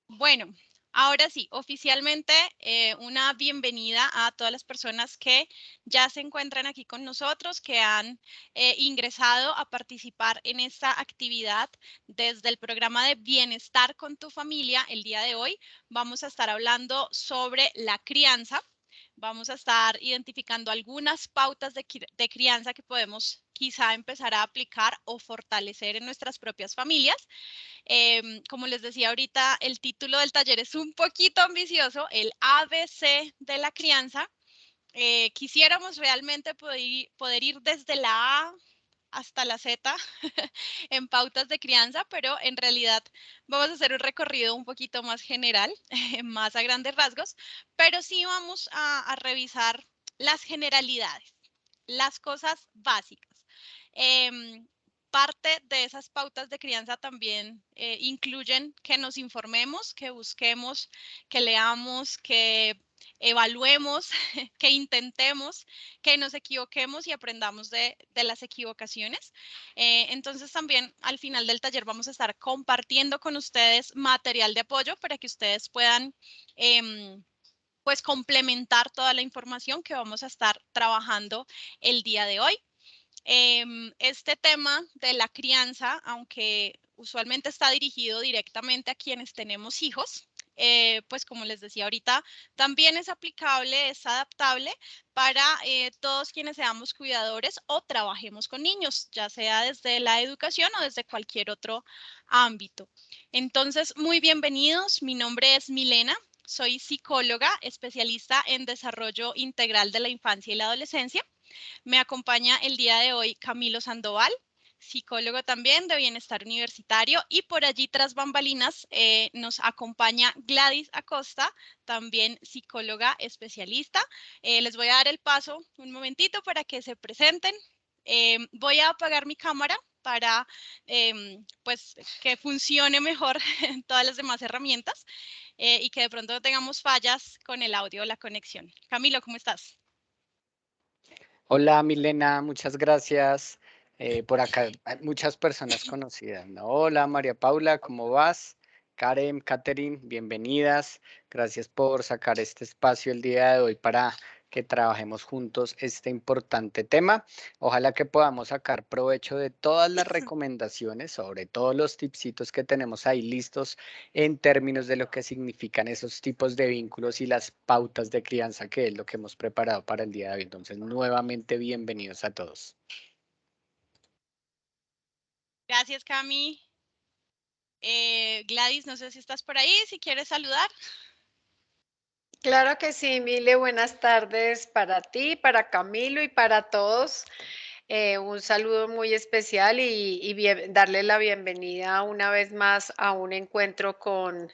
Bueno, ahora sí, oficialmente una bienvenida a todas las personas que ya se encuentran aquí con nosotros, que han ingresado a participar en esta actividad desde el programa de Bienestar con tu familia. El día de hoy vamos a estar hablando sobre la crianza. Vamos a estar identificando algunas pautas de crianza que podemos quizá empezar a aplicar o fortalecer en nuestras propias familias. Como les decía ahorita, el título del taller es un poquito ambicioso, el ABC de la crianza. Quisiéramos realmente poder ir desde la A hasta la Z en pautas de crianza, pero en realidad vamos a hacer un recorrido un poquito más general, más a grandes rasgos, pero sí vamos a revisar las generalidades, las cosas básicas. Em, Parte de esas pautas de crianza también incluyen que nos informemos, que busquemos, que leamos, que evaluemos, que intentemos, que nos equivoquemos y aprendamos de las equivocaciones. Entonces también al final del taller vamos a estar compartiendo con ustedes material de apoyo para que ustedes puedan pues complementar toda la información que vamos a estar trabajando el día de hoy. Este tema de la crianza, aunque usualmente está dirigido directamente a quienes tenemos hijos, pues como les decía ahorita, también es aplicable, es adaptable para todos quienes seamos cuidadores o trabajemos con niños, ya sea desde la educación o desde cualquier otro ámbito. Entonces, muy bienvenidos. Mi nombre es Milena. Soy psicóloga, especialista en desarrollo integral de la infancia y la adolescencia. Me acompaña el día de hoy Camilo Sandoval, psicólogo también de bienestar universitario, y por allí tras bambalinas nos acompaña Gladys Acosta, también psicóloga especialista. Les voy a dar el paso un momentito para que se presenten. Voy a apagar mi cámara para pues que funcione mejor todas las demás herramientas y que de pronto no tengamos fallas con el audio o la conexión. Camilo, ¿cómo estás? Hola Milena, muchas gracias. Por acá hay muchas personas conocidas, ¿no? Hola María Paula, ¿cómo vas? Karen, Catherine, bienvenidas. Gracias por sacar este espacio el día de hoy para que trabajemos juntos este importante tema. Ojalá que podamos sacar provecho de todas las recomendaciones, sobre todos los tipsitos que tenemos ahí listos en términos de lo que significan esos tipos de vínculos y las pautas de crianza, que es lo que hemos preparado para el día de hoy. Entonces, nuevamente, bienvenidos a todos. Gracias, Cami. Gladys, no sé si estás por ahí, si quieres saludar. Claro que sí, Mile, buenas tardes para ti, para Camilo y para todos. Un saludo muy especial y darle la bienvenida una vez más a un encuentro con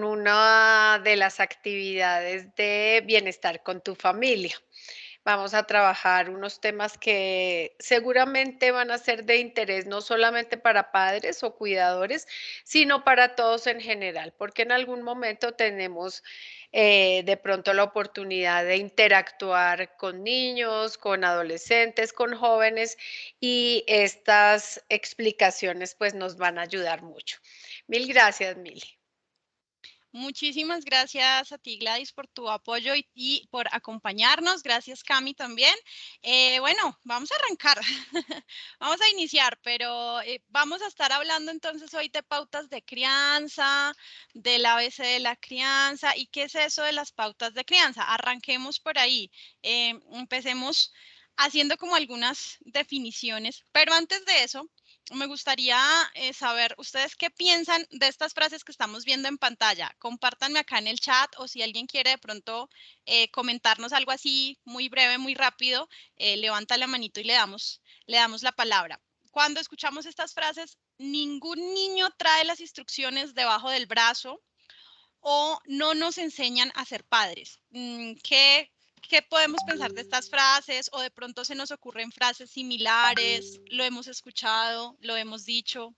una de las actividades de bienestar con tu familia. Vamos a trabajar unos temas que seguramente van a ser de interés no solamente para padres o cuidadores, sino para todos en general, porque en algún momento tenemos de pronto la oportunidad de interactuar con niños, con adolescentes, con jóvenes y estas explicaciones pues nos van a ayudar mucho. Mil gracias, Mili. Muchísimas gracias a ti, Gladys, por tu apoyo y por acompañarnos. Gracias, Cami, también. Bueno, vamos a arrancar. Vamos a iniciar, pero vamos a estar hablando entonces hoy de pautas de crianza, del ABC de la crianza y qué es eso de las pautas de crianza. Arranquemos por ahí. Empecemos haciendo como algunas definiciones, pero antes de eso, me gustaría saber, ¿ustedes qué piensan de estas frases que estamos viendo en pantalla? Compártanme acá en el chat o si alguien quiere de pronto comentarnos algo así muy breve, muy rápido, levanta la manito y le damos la palabra. Cuando escuchamos estas frases, ningún niño trae las instrucciones debajo del brazo o no nos enseñan a ser padres. ¿Qué podemos pensar de estas frases? O de pronto se nos ocurren frases similares, lo hemos escuchado, lo hemos dicho.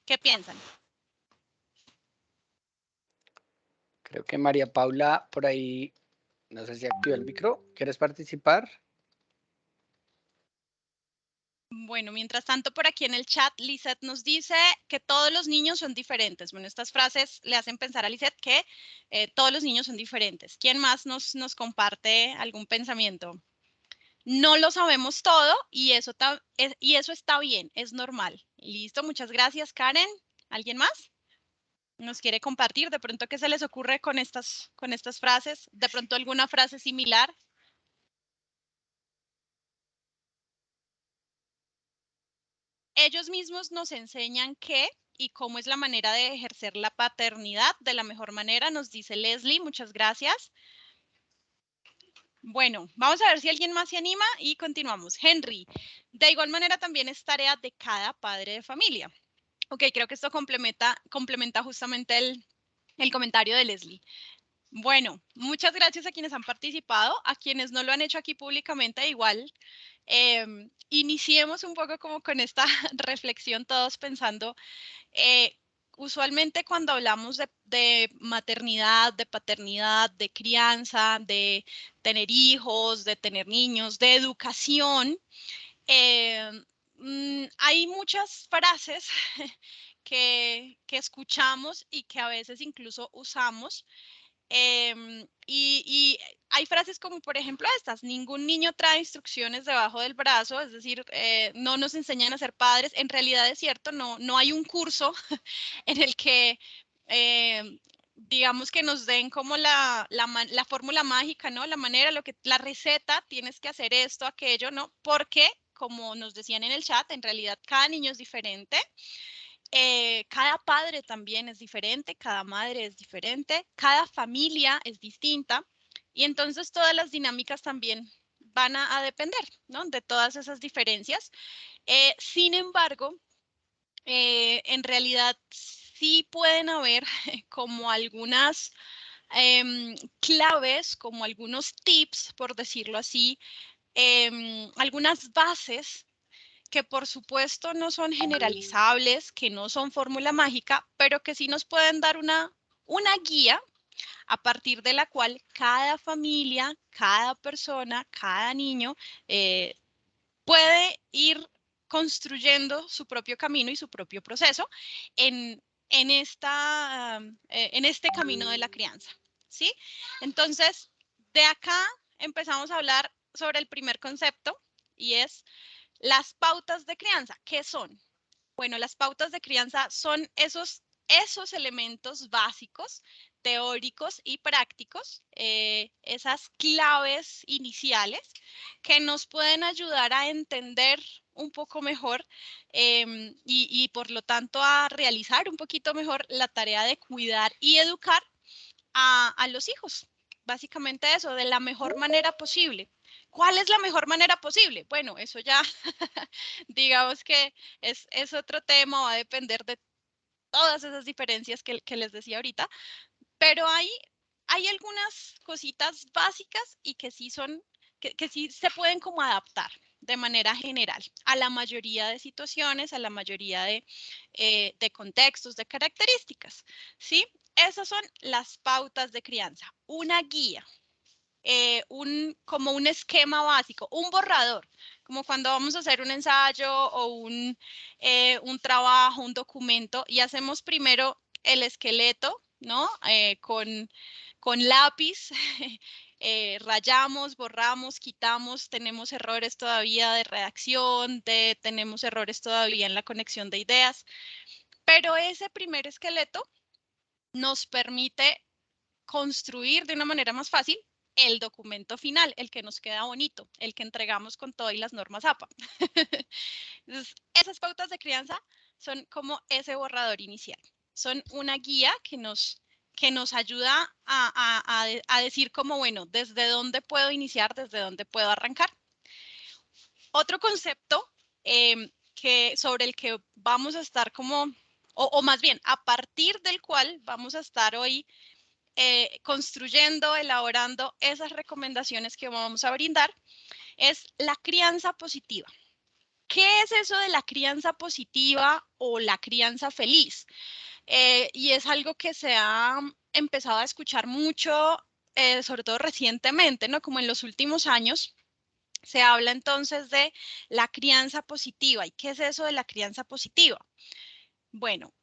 ¿Qué piensan? Creo que María Paula por ahí, no sé si activó el micro. ¿Quieres participar? Bueno, mientras tanto, por aquí en el chat, Lisette nos dice que todos los niños son diferentes. Bueno, estas frases le hacen pensar a Lisette que todos los niños son diferentes. ¿Quién más nos comparte algún pensamiento? No lo sabemos todo y eso está bien, es normal. Listo, muchas gracias, Karen. ¿Alguien más nos quiere compartir? De pronto, ¿qué se les ocurre con estas frases? De pronto, alguna frase similar. Ellos mismos nos enseñan qué y cómo es la manera de ejercer la paternidad de la mejor manera, nos dice Leslie. Muchas gracias. Bueno, vamos a ver si alguien más se anima y continuamos. Henry, de igual manera también es tarea de cada padre de familia. Ok, creo que esto complementa justamente el comentario de Leslie. Bueno, muchas gracias a quienes han participado, a quienes no lo han hecho aquí públicamente, igual. Iniciemos un poco como con esta reflexión, todos pensando, usualmente cuando hablamos de maternidad, de paternidad, de crianza, de tener hijos, de tener niños, de educación, hay muchas frases que escuchamos y que a veces incluso usamos. Y hay frases como, por ejemplo, estas: ningún niño trae instrucciones debajo del brazo, es decir, no nos enseñan a ser padres. En realidad es cierto, no hay un curso en el que, digamos, que nos den como la fórmula mágica, ¿no? La manera, la receta, tienes que hacer esto, aquello, ¿no? Porque, como nos decían en el chat, en realidad cada niño es diferente. Cada padre también es diferente, cada madre es diferente, cada familia es distinta y entonces todas las dinámicas también van a depender, ¿no? De todas esas diferencias. Sin embargo, en realidad sí pueden haber como algunas claves, como algunos tips, por decirlo así, algunas bases que por supuesto no son generalizables, que no son fórmula mágica, pero que sí nos pueden dar una guía a partir de la cual cada familia, cada persona, cada niño puede ir construyendo su propio camino y su propio proceso en, en este camino de la crianza, ¿sí? Entonces, de acá empezamos a hablar sobre el primer concepto y es las pautas de crianza. ¿Qué son? Bueno, las pautas de crianza son esos elementos básicos, teóricos y prácticos, esas claves iniciales que nos pueden ayudar a entender un poco mejor y por lo tanto a realizar un poquito mejor la tarea de cuidar y educar a los hijos. Básicamente eso, de la mejor manera posible. ¿Cuál es la mejor manera posible? Bueno, eso ya digamos que es otro tema, va a depender de todas esas diferencias que les decía ahorita, pero hay algunas cositas básicas y que sí que sí se pueden como adaptar de manera general a la mayoría de situaciones, a la mayoría de contextos, de características, ¿sí? Esas son las pautas de crianza, una guía, como un esquema básico, un borrador, como cuando vamos a hacer un ensayo o un trabajo, un documento, y hacemos primero el esqueleto, ¿no? Con lápiz, rayamos, borramos, quitamos, tenemos errores todavía de redacción, tenemos errores todavía en la conexión de ideas, pero ese primer esqueleto nos permite construir de una manera más fácil el documento final, el que nos queda bonito, el que entregamos con todo y las normas APA. Entonces, esas pautas de crianza son como ese borrador inicial. Son una guía que nos ayuda a decir como, bueno, desde dónde puedo iniciar, desde dónde puedo arrancar. Otro concepto sobre el que vamos a estar como, o más bien, a partir del cual vamos a estar hoy construyendo, elaborando esas recomendaciones que vamos a brindar, es la crianza positiva. ¿Qué es eso de la crianza positiva o la crianza feliz? Y es algo que se ha empezado a escuchar mucho, sobre todo recientemente, ¿no? Como en los últimos años. se habla entonces de la crianza positiva. ¿Y qué es eso de la crianza positiva? Bueno,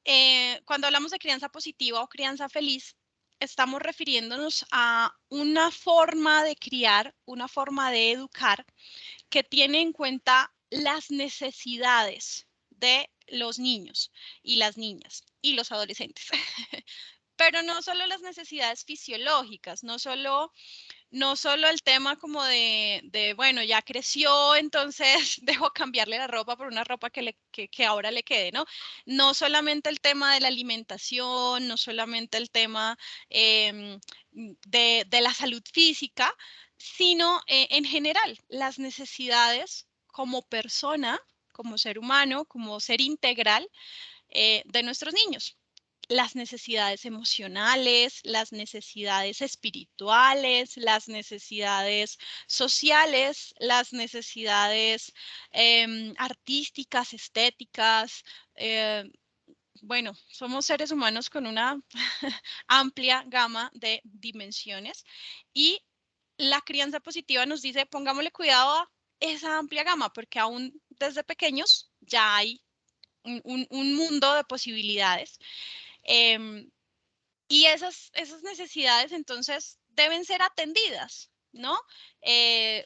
cuando hablamos de crianza positiva o crianza feliz, estamos refiriéndonos a una forma de criar, una forma de educar que tiene en cuenta las necesidades de los niños y las niñas y los adolescentes. Pero no solo las necesidades fisiológicas, no solo el tema como bueno, ya creció, entonces dejo cambiarle la ropa por una ropa que ahora le quede, ¿no? No solamente el tema de la alimentación, no solamente el tema de la salud física, sino en general las necesidades como persona, como ser humano, como ser integral de nuestros niños. Las necesidades emocionales, las necesidades espirituales, las necesidades sociales, las necesidades artísticas, estéticas. Bueno, somos seres humanos con una amplia gama de dimensiones y la crianza positiva nos dice, pongámosle cuidado a esa amplia gama, porque aún desde pequeños ya hay un mundo de posibilidades. Em, y esas necesidades entonces deben ser atendidas, ¿no? Eh,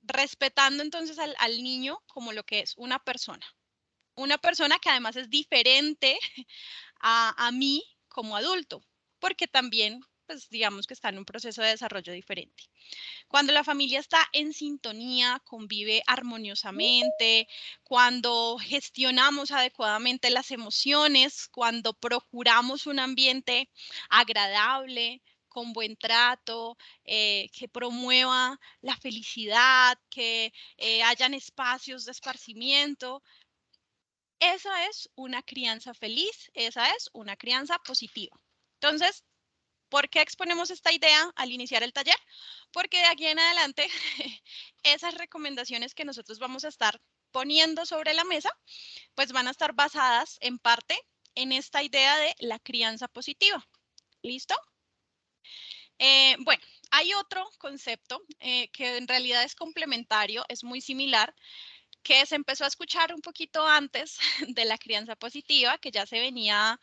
respetando entonces al niño como lo que es una persona que además es diferente a mí como adulto, porque también, pues digamos que está en un proceso de desarrollo diferente. Cuando la familia está en sintonía, convive armoniosamente, cuando gestionamos adecuadamente las emociones, cuando procuramos un ambiente agradable, con buen trato, que promueva la felicidad, que hayan espacios de esparcimiento. Esa es una crianza feliz, esa es una crianza positiva. Entonces, ¿por qué exponemos esta idea al iniciar el taller? Porque de aquí en adelante, esas recomendaciones que nosotros vamos a estar poniendo sobre la mesa, pues van a estar basadas en parte en esta idea de la crianza positiva. ¿Listo? Bueno, hay otro concepto que en realidad es complementario, es muy similar, que se empezó a escuchar un poquito antes de la crianza positiva, que ya se venía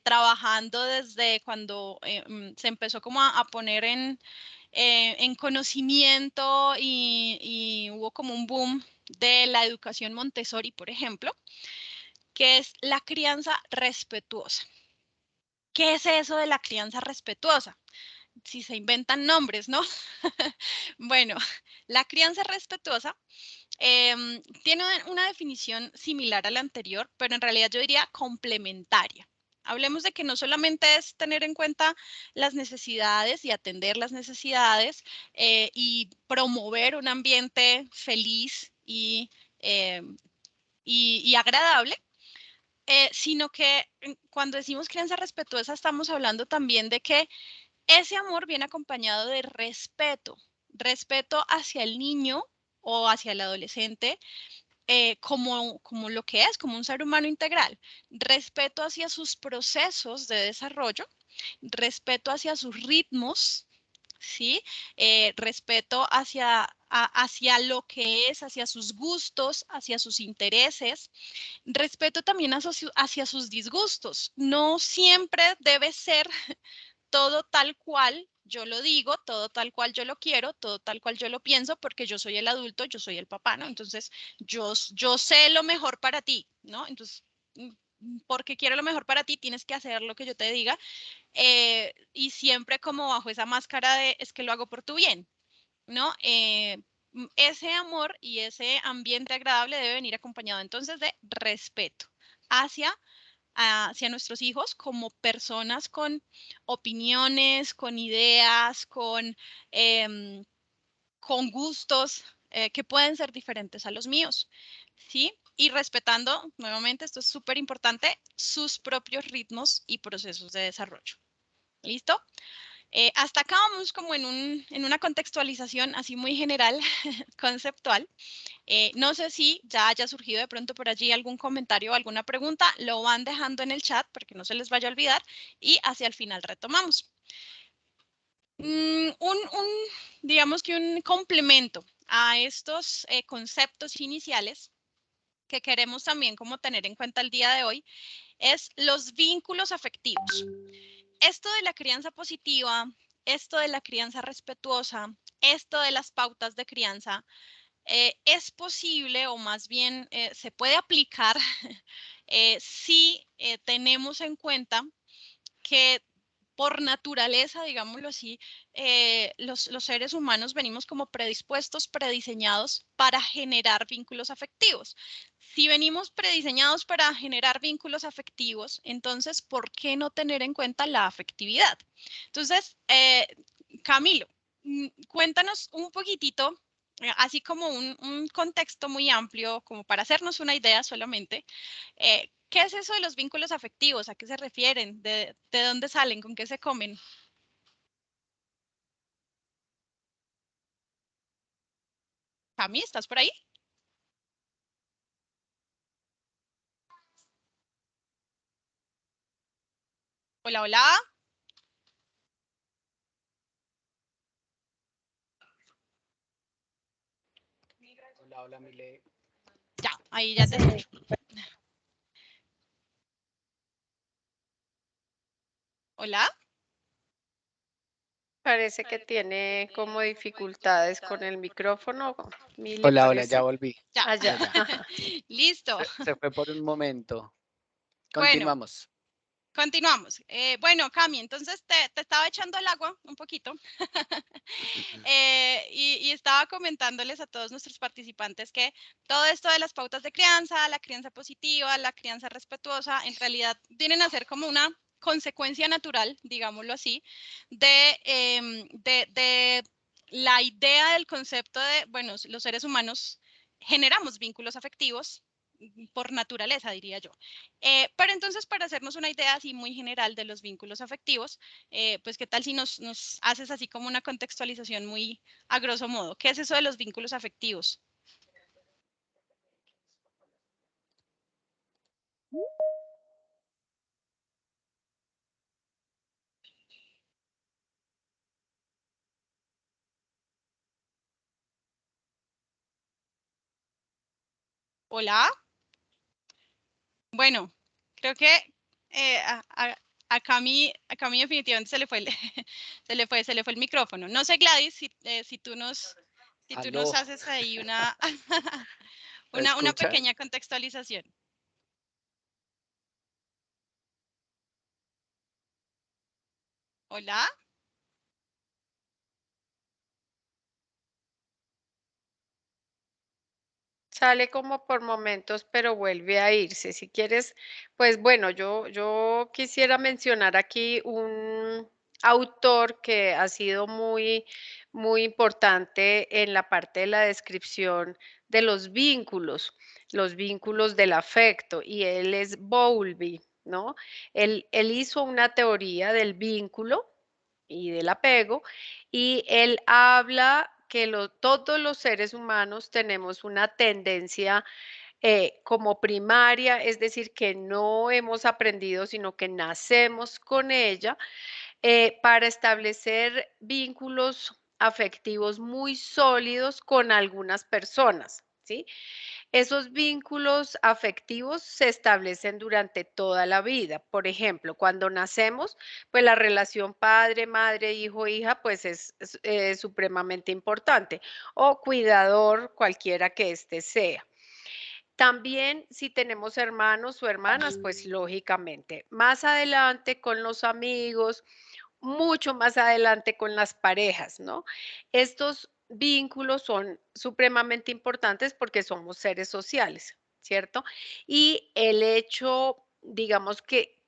trabajando desde cuando se empezó como a poner en conocimiento y hubo como un boom de la educación Montessori, por ejemplo, que es la crianza respetuosa. ¿Qué es eso de la crianza respetuosa? Si se inventan nombres, ¿no? Bueno, la crianza respetuosa tiene una definición similar a la anterior, pero en realidad yo diría complementaria. Hablemos de que no solamente es tener en cuenta las necesidades y atender las necesidades y promover un ambiente feliz eh, y agradable, sino que cuando decimos crianza respetuosa estamos hablando también de que ese amor viene acompañado de respeto, respeto hacia el niño o hacia el adolescente, como lo que es, como un ser humano integral, respeto hacia sus procesos de desarrollo, respeto hacia sus ritmos, ¿sí? Respeto hacia lo que es, hacia sus gustos, hacia sus intereses, respeto también hacia sus disgustos. No siempre debe ser todo tal cual yo lo digo, todo tal cual yo lo quiero, todo tal cual yo lo pienso, porque yo soy el adulto, yo soy el papá, ¿no? Entonces, yo sé lo mejor para ti, ¿no? Entonces, porque quiero lo mejor para ti, tienes que hacer lo que yo te diga, y siempre como bajo esa máscara de es que lo hago por tu bien, ¿no? Ese amor y ese ambiente agradable debe venir acompañado entonces de respeto hacia nuestros hijos como personas con opiniones, con ideas, con gustos que pueden ser diferentes a los míos, ¿sí? Y respetando, nuevamente, esto es súper importante, sus propios ritmos y procesos de desarrollo. ¿Listo? Hasta acá vamos como en una contextualización así muy general, conceptual. No sé si ya haya surgido de pronto por allí algún comentario o alguna pregunta, lo van dejando en el chat porque no se les vaya a olvidar y hacia el final retomamos. Digamos que un complemento a estos conceptos iniciales que queremos también como tener en cuenta el día de hoy, es los vínculos afectivos. Esto de la crianza positiva, esto de la crianza respetuosa, esto de las pautas de crianza, es posible o más bien se puede aplicar si tenemos en cuenta que por naturaleza, digámoslo así, los seres humanos venimos como predispuestos, prediseñados para generar vínculos afectivos. Si venimos prediseñados para generar vínculos afectivos, entonces, ¿por qué no tener en cuenta la afectividad? Entonces, Camilo, cuéntanos un poquitito, así como un contexto muy amplio, como para hacernos una idea solamente, ¿qué es eso de los vínculos afectivos? ¿A qué se refieren? ¿De dónde salen? ¿Con qué se comen? Cami, ¿estás por ahí? Hola, hola. Hola, hola, Mile. Ya, ahí ya te escucho. Hola. Parece que tiene como dificultades con el micrófono. Mile Hola, hola, ya parece volví. Ya. allá. Ya. Listo. Se fue por un momento. Bueno, Continuamos. continuamos. Bueno, Cami, entonces te estaba echando el agua un poquito y estaba comentándoles a todos nuestros participantes que todo esto de las pautas de crianza, la crianza positiva, la crianza respetuosa, en realidad vienen a ser como una consecuencia natural, digámoslo así, de la idea del concepto de, bueno, los seres humanos generamos vínculos afectivos por naturaleza, diría yo. Pero entonces, para hacernos una idea así muy general de los vínculos afectivos, pues qué tal si nos haces así como una contextualización muy a grosso modo. ¿Qué es eso de los vínculos afectivos? Hola. Bueno, creo que eh, a, a, a Cami definitivamente se le fue el, se le fue el micrófono. No sé, Gladys, si tú nos Aló, haces ahí ¿me una escuchan? pequeña contextualización. Hola. Sale como por momentos, pero vuelve a irse. Si quieres, pues bueno, yo quisiera mencionar aquí un autor que ha sido muy importante en la parte de la descripción de los vínculos del afecto, y él es Bowlby, ¿no? Él hizo una teoría del vínculo y del apego, y él habla que todos los seres humanos tenemos una tendencia como primaria, es decir, que no hemos aprendido, sino que nacemos con ella, para establecer vínculos afectivos muy sólidos con algunas personas, ¿sí? Esos vínculos afectivos se establecen durante toda la vida. Por ejemplo, cuando nacemos, pues la relación padre, madre, hijo, hija, pues es supremamente importante. O cuidador, cualquiera que éste sea. También si tenemos hermanos o hermanas, pues lógicamente. Más adelante con los amigos, mucho más adelante con las parejas, ¿no? Estos vínculos son supremamente importantes porque somos seres sociales, ¿cierto? Y el hecho, digamos, que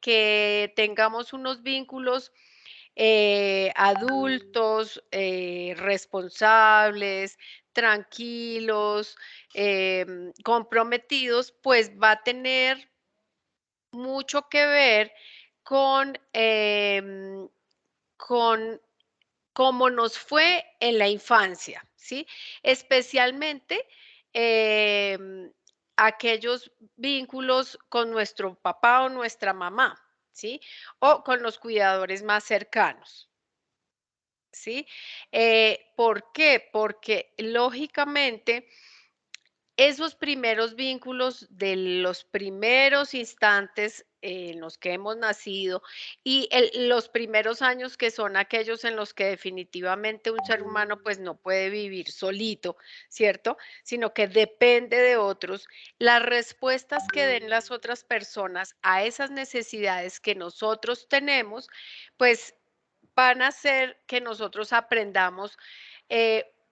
tengamos unos vínculos adultos, responsables, tranquilos, comprometidos, pues va a tener mucho que ver con, con cómo nos fue en la infancia, ¿sí? Especialmente aquellos vínculos con nuestro papá o nuestra mamá, ¿sí? O con los cuidadores más cercanos. ¿sí? ¿Por qué? Porque lógicamente esos primeros vínculos de los primeros instantes en los que hemos nacido y los primeros años que son aquellos en los que definitivamente un ser humano pues no puede vivir solito, ¿cierto? Sino que depende de otros. Las respuestas que den las otras personas a esas necesidades que nosotros tenemos, pues van a hacer que nosotros aprendamos,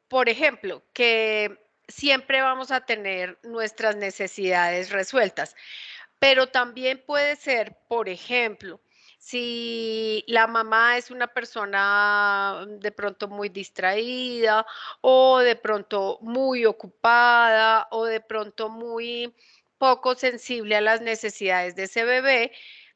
por ejemplo, que siempre vamos a tener nuestras necesidades resueltas, pero también puede ser, por ejemplo, si la mamá es una persona de pronto muy distraída o de pronto muy ocupada o de pronto muy poco sensible a las necesidades de ese bebé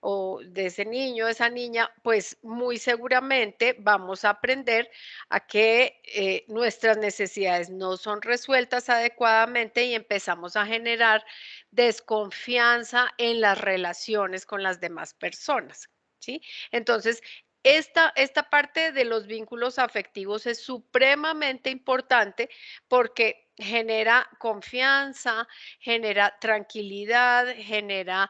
o de ese niño, esa niña, pues muy seguramente vamos a aprender a que nuestras necesidades no son resueltas adecuadamente y empezamos a generar desconfianza en las relaciones con las demás personas, ¿sí? Entonces, esta parte de los vínculos afectivos es supremamente importante porque genera confianza, genera tranquilidad, genera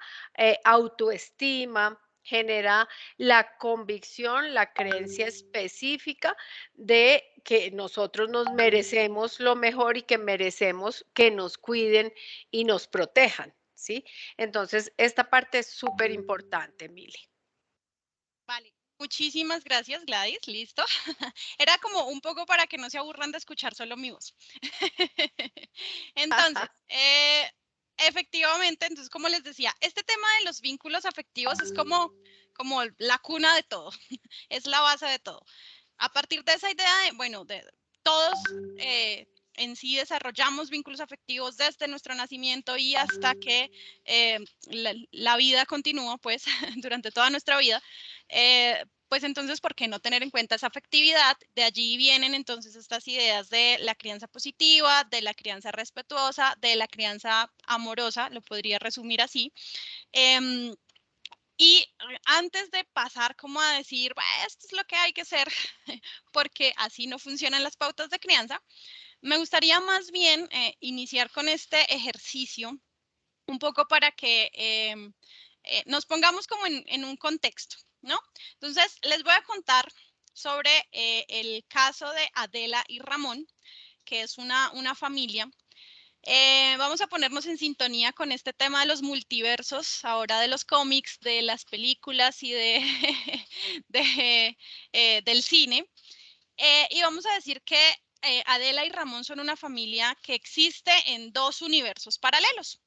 autoestima, genera la convicción, la creencia específica de que nosotros nos merecemos lo mejor y que merecemos que nos cuiden y nos protejan, ¿sí? Entonces, esta parte es súper importante, Mili. Vale, muchísimas gracias, Gladys. Listo. Era como un poco para que no se aburran de escuchar solo mi voz. Entonces, efectivamente, entonces, como les decía, este tema de los vínculos afectivos es como la cuna de todo, es la base de todo. A partir de esa idea de, bueno, de todos en sí desarrollamos vínculos afectivos desde nuestro nacimiento y hasta que la vida continúa, pues, durante toda nuestra vida, pues entonces, ¿por qué no tener en cuenta esa afectividad? De allí vienen entonces estas ideas de la crianza positiva, de la crianza respetuosa, de la crianza amorosa, lo podría resumir así. Y antes de pasar como a decir, esto es lo que hay que hacer, porque así no funcionan las pautas de crianza, me gustaría más bien iniciar con este ejercicio un poco para que nos pongamos como en un contexto, ¿no? Entonces, les voy a contar sobre el caso de Adela y Ramón, que es una familia. Vamos a ponernos en sintonía con este tema de los multiversos, ahora de los cómics, de las películas y del cine. Y vamos a decir que Adela y Ramón son una familia que existe en dos universos paralelos.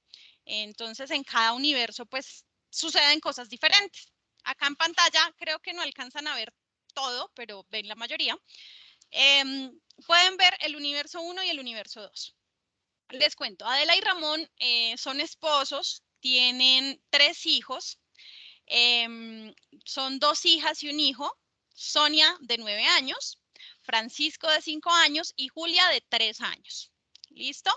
Entonces, en cada universo, pues, suceden cosas diferentes. Acá en pantalla creo que no alcanzan a ver todo, pero ven la mayoría. Pueden ver el universo 1 y el universo 2. Les cuento, Adela y Ramón son esposos, tienen 3 hijos, son 2 hijas y un hijo, Sonia de 9 años, Francisco de 5 años y Julia de 3 años. ¿Listo?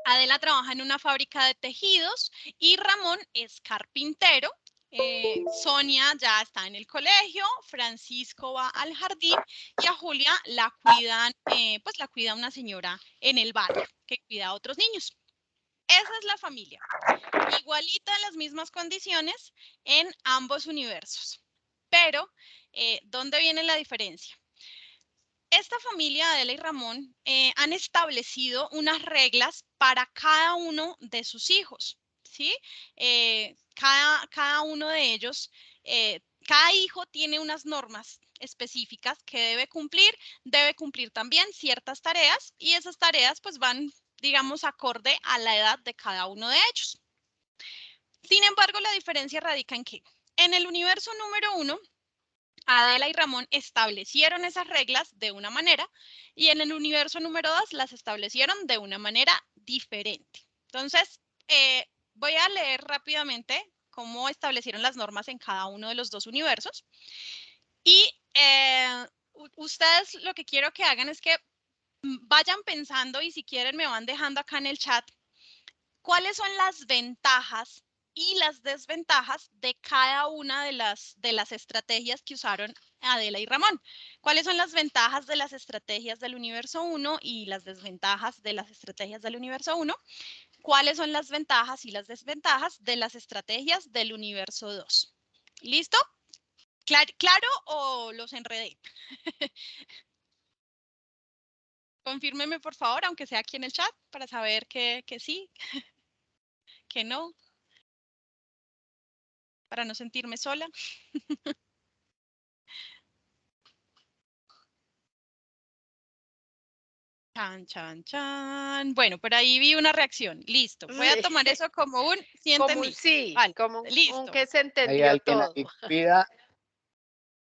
Adela trabaja en una fábrica de tejidos y Ramón es carpintero. Sonia ya está en el colegio, Francisco va al jardín y a Julia la cuidan, pues la cuida una señora en el barrio que cuida a otros niños. Esa es la familia. Igualita en las mismas condiciones en ambos universos. Pero, ¿dónde viene la diferencia? Esta familia, Adela y Ramón, han establecido unas reglas para cada uno de sus hijos, ¿sí? Cada uno de ellos, cada hijo tiene unas normas específicas que debe cumplir también ciertas tareas y esas tareas pues van, digamos, acorde a la edad de cada uno de ellos. Sin embargo, la diferencia radica en que en el universo número 1, Adela y Ramón establecieron esas reglas de una manera y en el universo número 2 las establecieron de una manera diferente. Entonces, voy a leer rápidamente cómo establecieron las normas en cada uno de los dos universos. Y ustedes lo que quiero que hagan es que vayan pensando y si quieren me van dejando acá en el chat cuáles son las ventajas y las desventajas de cada una de las estrategias que usaron Adela y Ramón. ¿Cuáles son las ventajas de las estrategias del universo 1 y las desventajas de las estrategias del universo 1? ¿Cuáles son las ventajas y las desventajas de las estrategias del universo 2? ¿Listo? ¿Claro o los enredé? Confírmeme, por favor, aunque sea aquí en el chat, para saber que sí, que no, para no sentirme sola. Chan, chan, chan. Bueno, por ahí vi una reacción. Listo. Voy a tomar eso como un sí Como un entendí. sí, Vale, como un listo. que se ¿Hay entendió alguien todo. ahí que pida?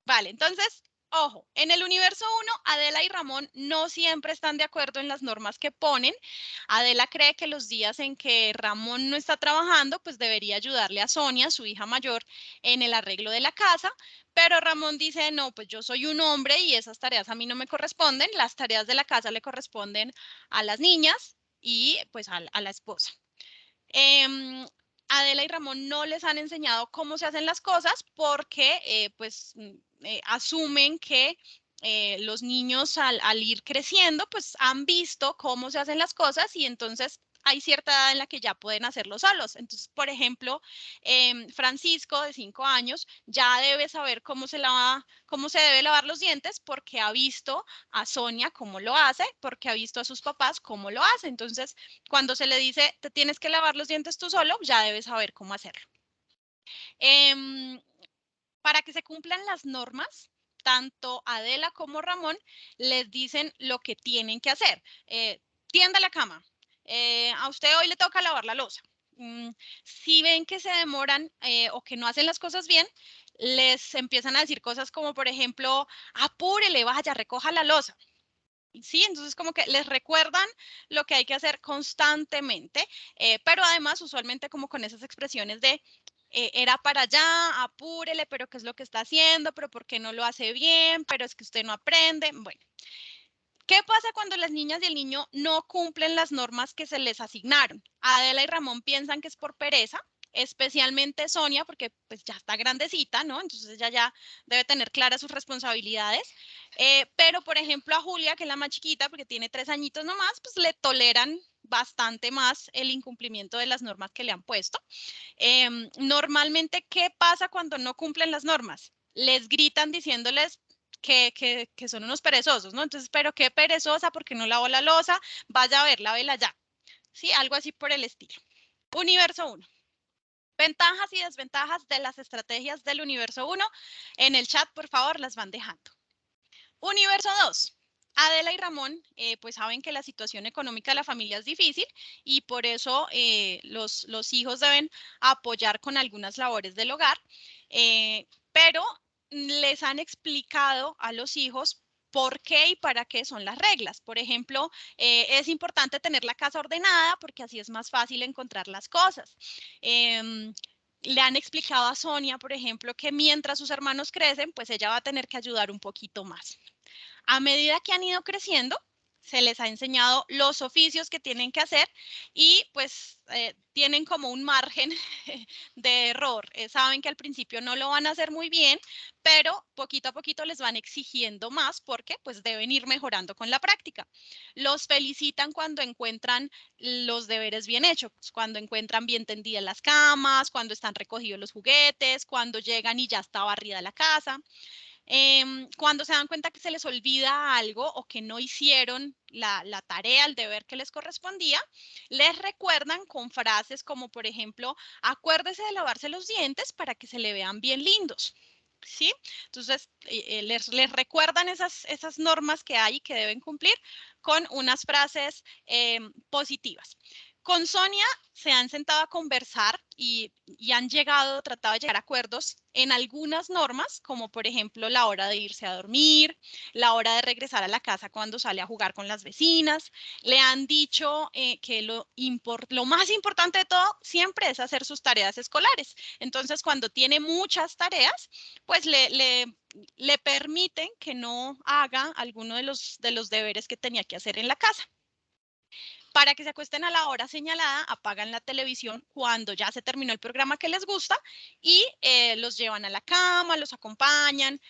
Vale, entonces, ojo, en el universo 1, Adela y Ramón no siempre están de acuerdo en las normas que ponen. Adela cree que los días en que Ramón no está trabajando, pues debería ayudarle a Sonia, su hija mayor, en el arreglo de la casa, pero Ramón dice, no, pues yo soy un hombre y esas tareas a mí no me corresponden, las tareas de la casa le corresponden a las niñas y pues a la esposa. Adela y Ramón no les han enseñado cómo se hacen las cosas porque asumen que los niños al ir creciendo pues han visto cómo se hacen las cosas y entonces hay cierta edad en la que ya pueden hacerlo solos. Entonces, por ejemplo, Francisco, de 5 años, ya debe saber cómo se debe lavar los dientes porque ha visto a Sonia cómo lo hace, porque ha visto a sus papás cómo lo hace. Entonces, cuando se le dice, te tienes que lavar los dientes tú solo, ya debes saber cómo hacerlo. Para que se cumplan las normas, tanto Adela como Ramón les dicen lo que tienen que hacer. Tienda la cama. A usted hoy le toca lavar la loza. Si ven que se demoran o que no hacen las cosas bien, les empiezan a decir cosas como, por ejemplo, apúrele, vaya, recoja la loza. Sí, entonces como que les recuerdan lo que hay que hacer constantemente, pero además usualmente como con esas expresiones de era para allá, apúrele, pero ¿qué es lo que está haciendo? Pero ¿por qué no lo hace bien? Pero es que usted no aprende. Bueno, ¿qué pasa cuando las niñas y el niño no cumplen las normas que se les asignaron? Adela y Ramón piensan que es por pereza, especialmente Sonia, porque pues ya está grandecita, ¿no? Entonces ella ya debe tener claras sus responsabilidades. Pero, por ejemplo, a Julia, que es la más chiquita, porque tiene 3 añitos nomás, pues le toleran bastante más el incumplimiento de las normas que le han puesto. Normalmente, ¿qué pasa cuando no cumplen las normas? Les gritan diciéndoles que son unos perezosos, ¿no? Entonces, pero qué perezosa, porque no lavó la loza, vaya a ver, lávela ya. Sí, algo así por el estilo. Universo 1. Ventajas y desventajas de las estrategias del universo 1. En el chat, por favor, las van dejando. Universo 2. Adela y Ramón pues saben que la situación económica de la familia es difícil y por eso los hijos deben apoyar con algunas labores del hogar, pero les han explicado a los hijos por qué y para qué son las reglas. Por ejemplo, es importante tener la casa ordenada porque así es más fácil encontrar las cosas. Le han explicado a Sonia, por ejemplo, que mientras sus hermanos crecen, pues ella va a tener que ayudar un poquito más. A medida que han ido creciendo, se les ha enseñado los oficios que tienen que hacer y pues tienen como un margen de error. Saben que al principio no lo van a hacer muy bien, pero poquito a poquito les van exigiendo más porque pues deben ir mejorando con la práctica. Los felicitan cuando encuentran los deberes bien hechos, cuando encuentran bien tendidas las camas, cuando están recogidos los juguetes, cuando llegan y ya está barrida la casa. Cuando se dan cuenta que se les olvida algo o que no hicieron la tarea, el deber que les correspondía, les recuerdan con frases como, por ejemplo, acuérdese de lavarse los dientes para que se le vean bien lindos. ¿Sí? Entonces, les recuerdan esas normas que hay y que deben cumplir con unas frases positivas. Con Sonia se han sentado a conversar y han tratado de llegar a acuerdos en algunas normas, como por ejemplo la hora de irse a dormir, la hora de regresar a la casa cuando sale a jugar con las vecinas. Le han dicho que lo más importante de todo siempre es hacer sus tareas escolares. Entonces, cuando tiene muchas tareas, pues le permiten que no haga alguno de los deberes que tenía que hacer en la casa. para que se acuesten a la hora señalada, apagan la televisión cuando ya se terminó el programa que les gusta y los llevan a la cama, los acompañan,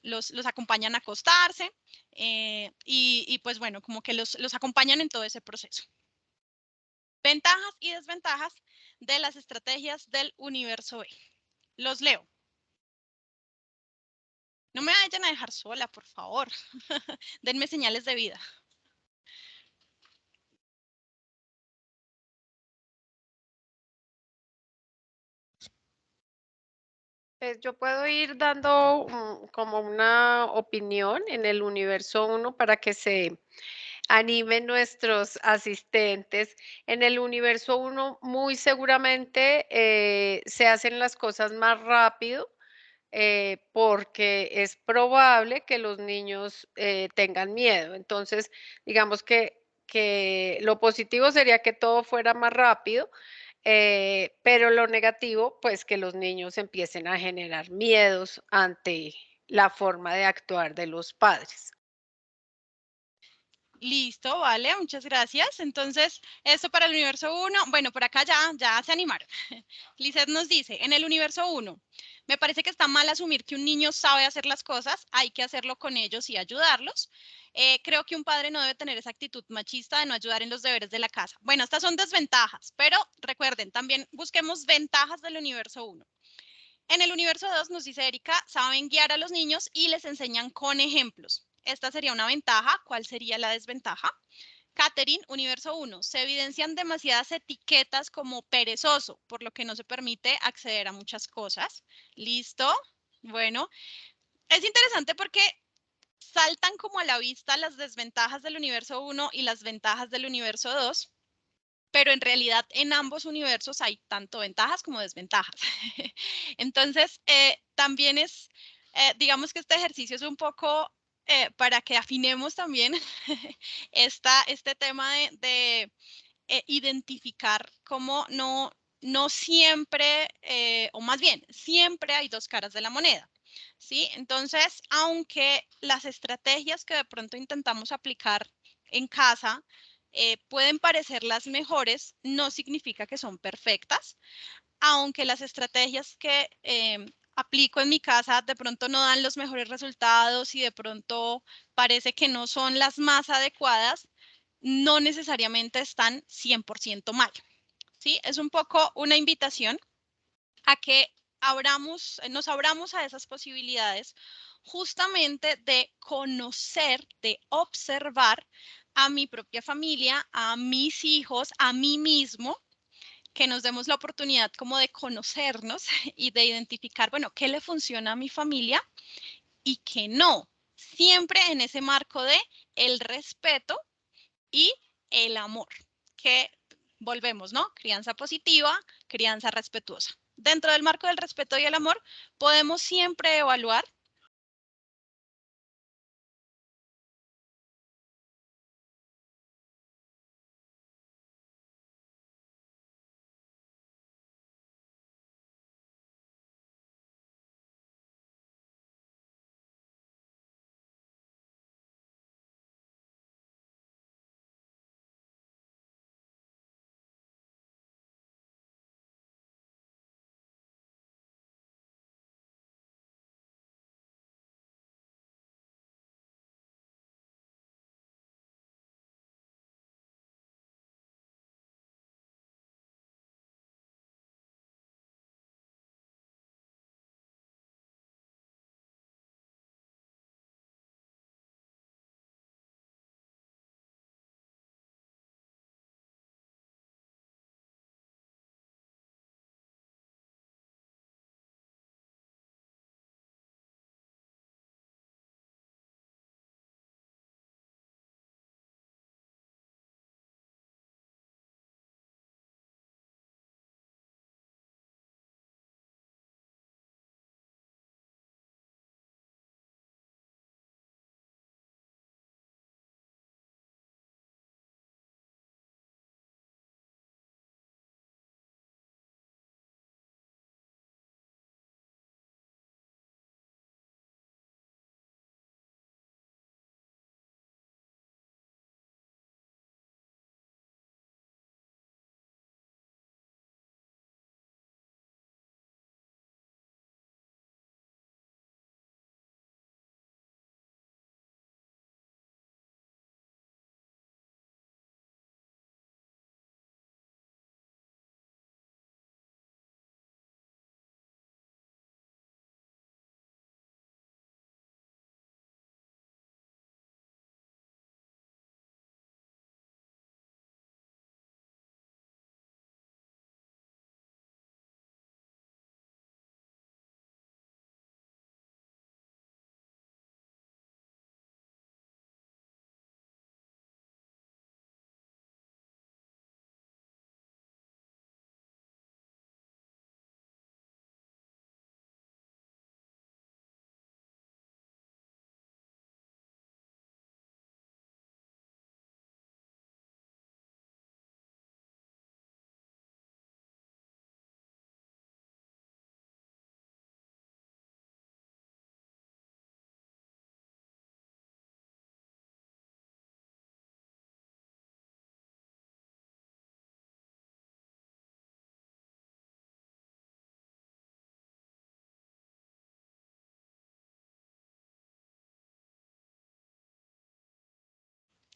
los acompañan a acostarse y pues bueno, como que los acompañan en todo ese proceso. Ventajas y desventajas de las estrategias del universo B. Los leo. No me vayan a dejar sola, por favor. Denme señales de vida. Yo puedo ir dando como una opinión en el universo 1 para que se animen nuestros asistentes. En el universo 1 muy seguramente se hacen las cosas más rápido porque es probable que los niños tengan miedo. Entonces, digamos que lo positivo sería que todo fuera más rápido, pero lo negativo, pues que los niños empiecen a generar miedos ante la forma de actuar de los padres. Listo, vale, muchas gracias. Entonces, esto para el universo 1, bueno, por acá ya se animaron. Lizeth nos dice, en el universo 1, me parece que está mal asumir que un niño sabe hacer las cosas, hay que hacerlo con ellos y ayudarlos. Creo que un padre no debe tener esa actitud machista de no ayudar en los deberes de la casa. Bueno, estas son desventajas, pero recuerden, también busquemos ventajas del universo 1. En el universo 2 nos dice Erika, saben guiar a los niños y les enseñan con ejemplos. Esta sería una ventaja. ¿Cuál sería la desventaja? Catherine, universo 1, se evidencian demasiadas etiquetas como perezoso, por lo que no se permite acceder a muchas cosas. ¿Listo? Bueno, es interesante porque saltan como a la vista las desventajas del universo 1 y las ventajas del universo 2, pero en realidad en ambos universos hay tanto ventajas como desventajas. Entonces, también digamos que este ejercicio es un poco para que afinemos también este tema de identificar cómo no siempre, o más bien, siempre hay dos caras de la moneda. ¿Sí? Entonces, aunque las estrategias que de pronto intentamos aplicar en casa pueden parecer las mejores, no significa que son perfectas, aunque las estrategias que aplico en mi casa de pronto no dan los mejores resultados y de pronto parece que no son las más adecuadas, no necesariamente están 100% mal. ¿Sí? Es un poco una invitación a que nos abramos a esas posibilidades justamente de conocer, de observar a mi propia familia, a mis hijos, a mí mismo, que nos demos la oportunidad como de conocernos y de identificar, bueno, qué le funciona a mi familia y qué no. Siempre en ese marco de el respeto y el amor, que volvemos, ¿no? Crianza positiva, crianza respetuosa. Dentro del marco del respeto y el amor, podemos siempre evaluar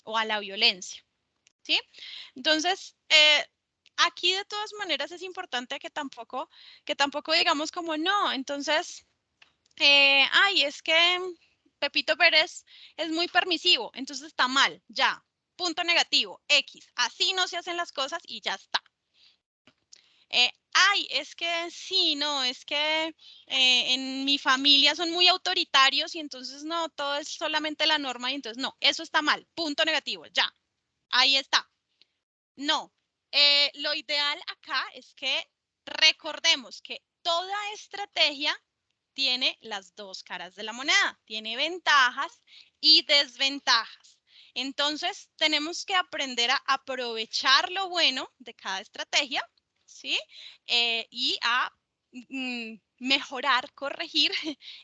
o a la violencia, ¿sí? Entonces, aquí de todas maneras es importante que tampoco digamos como no, entonces, ay, es que Pepito Pérez es muy permisivo, entonces está mal, ya, punto negativo, X, así no se hacen las cosas y ya está. Ay, es que sí, no, es que en mi familia son muy autoritarios y entonces no, todo es solamente la norma y entonces no, eso está mal, punto negativo, ya, ahí está. No, lo ideal acá es que recordemos que toda estrategia tiene las dos caras de la moneda, tiene ventajas y desventajas. Entonces, tenemos que aprender a aprovechar lo bueno de cada estrategia, ¿sí? Y a mejorar, corregir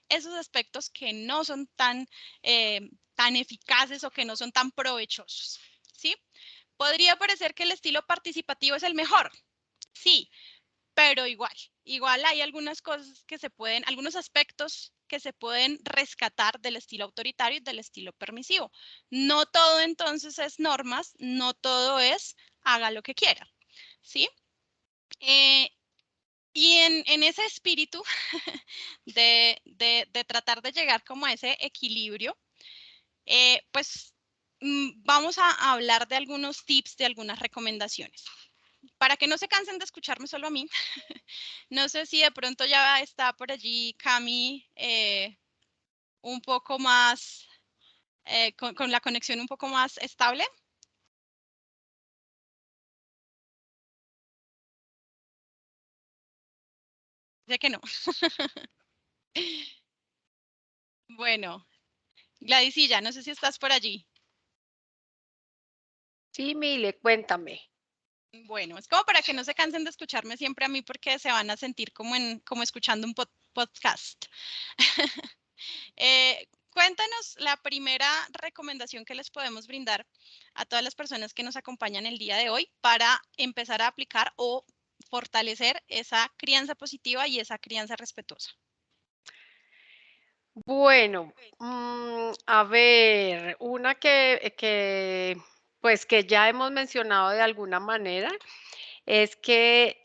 esos aspectos que no son tan eficaces o que no son tan provechosos, ¿sí? Podría parecer que el estilo participativo es el mejor, sí, pero igual hay algunas cosas que se pueden, algunos aspectos que se pueden rescatar del estilo autoritario y del estilo permisivo. No todo entonces es normas, no todo es haga lo que quiera, ¿sí? Y en ese espíritu de tratar de llegar como a ese equilibrio, pues vamos a hablar de algunos tips, de algunas recomendaciones. Para que no se cansen de escucharme solo a mí, no sé si de pronto ya está por allí Cami un poco más, con la conexión un poco más estable. Ya que no. Bueno, Gladysilla, no sé si estás por allí. Sí, Mile, cuéntame. Bueno, es como para que no se cansen de escucharme siempre a mí porque se van a sentir como escuchando un podcast. Cuéntanos la primera recomendación que les podemos brindar a todas las personas que nos acompañan el día de hoy para empezar a aplicar o fortalecer esa crianza positiva y esa crianza respetuosa. Bueno, a ver, una pues que ya hemos mencionado de alguna manera es que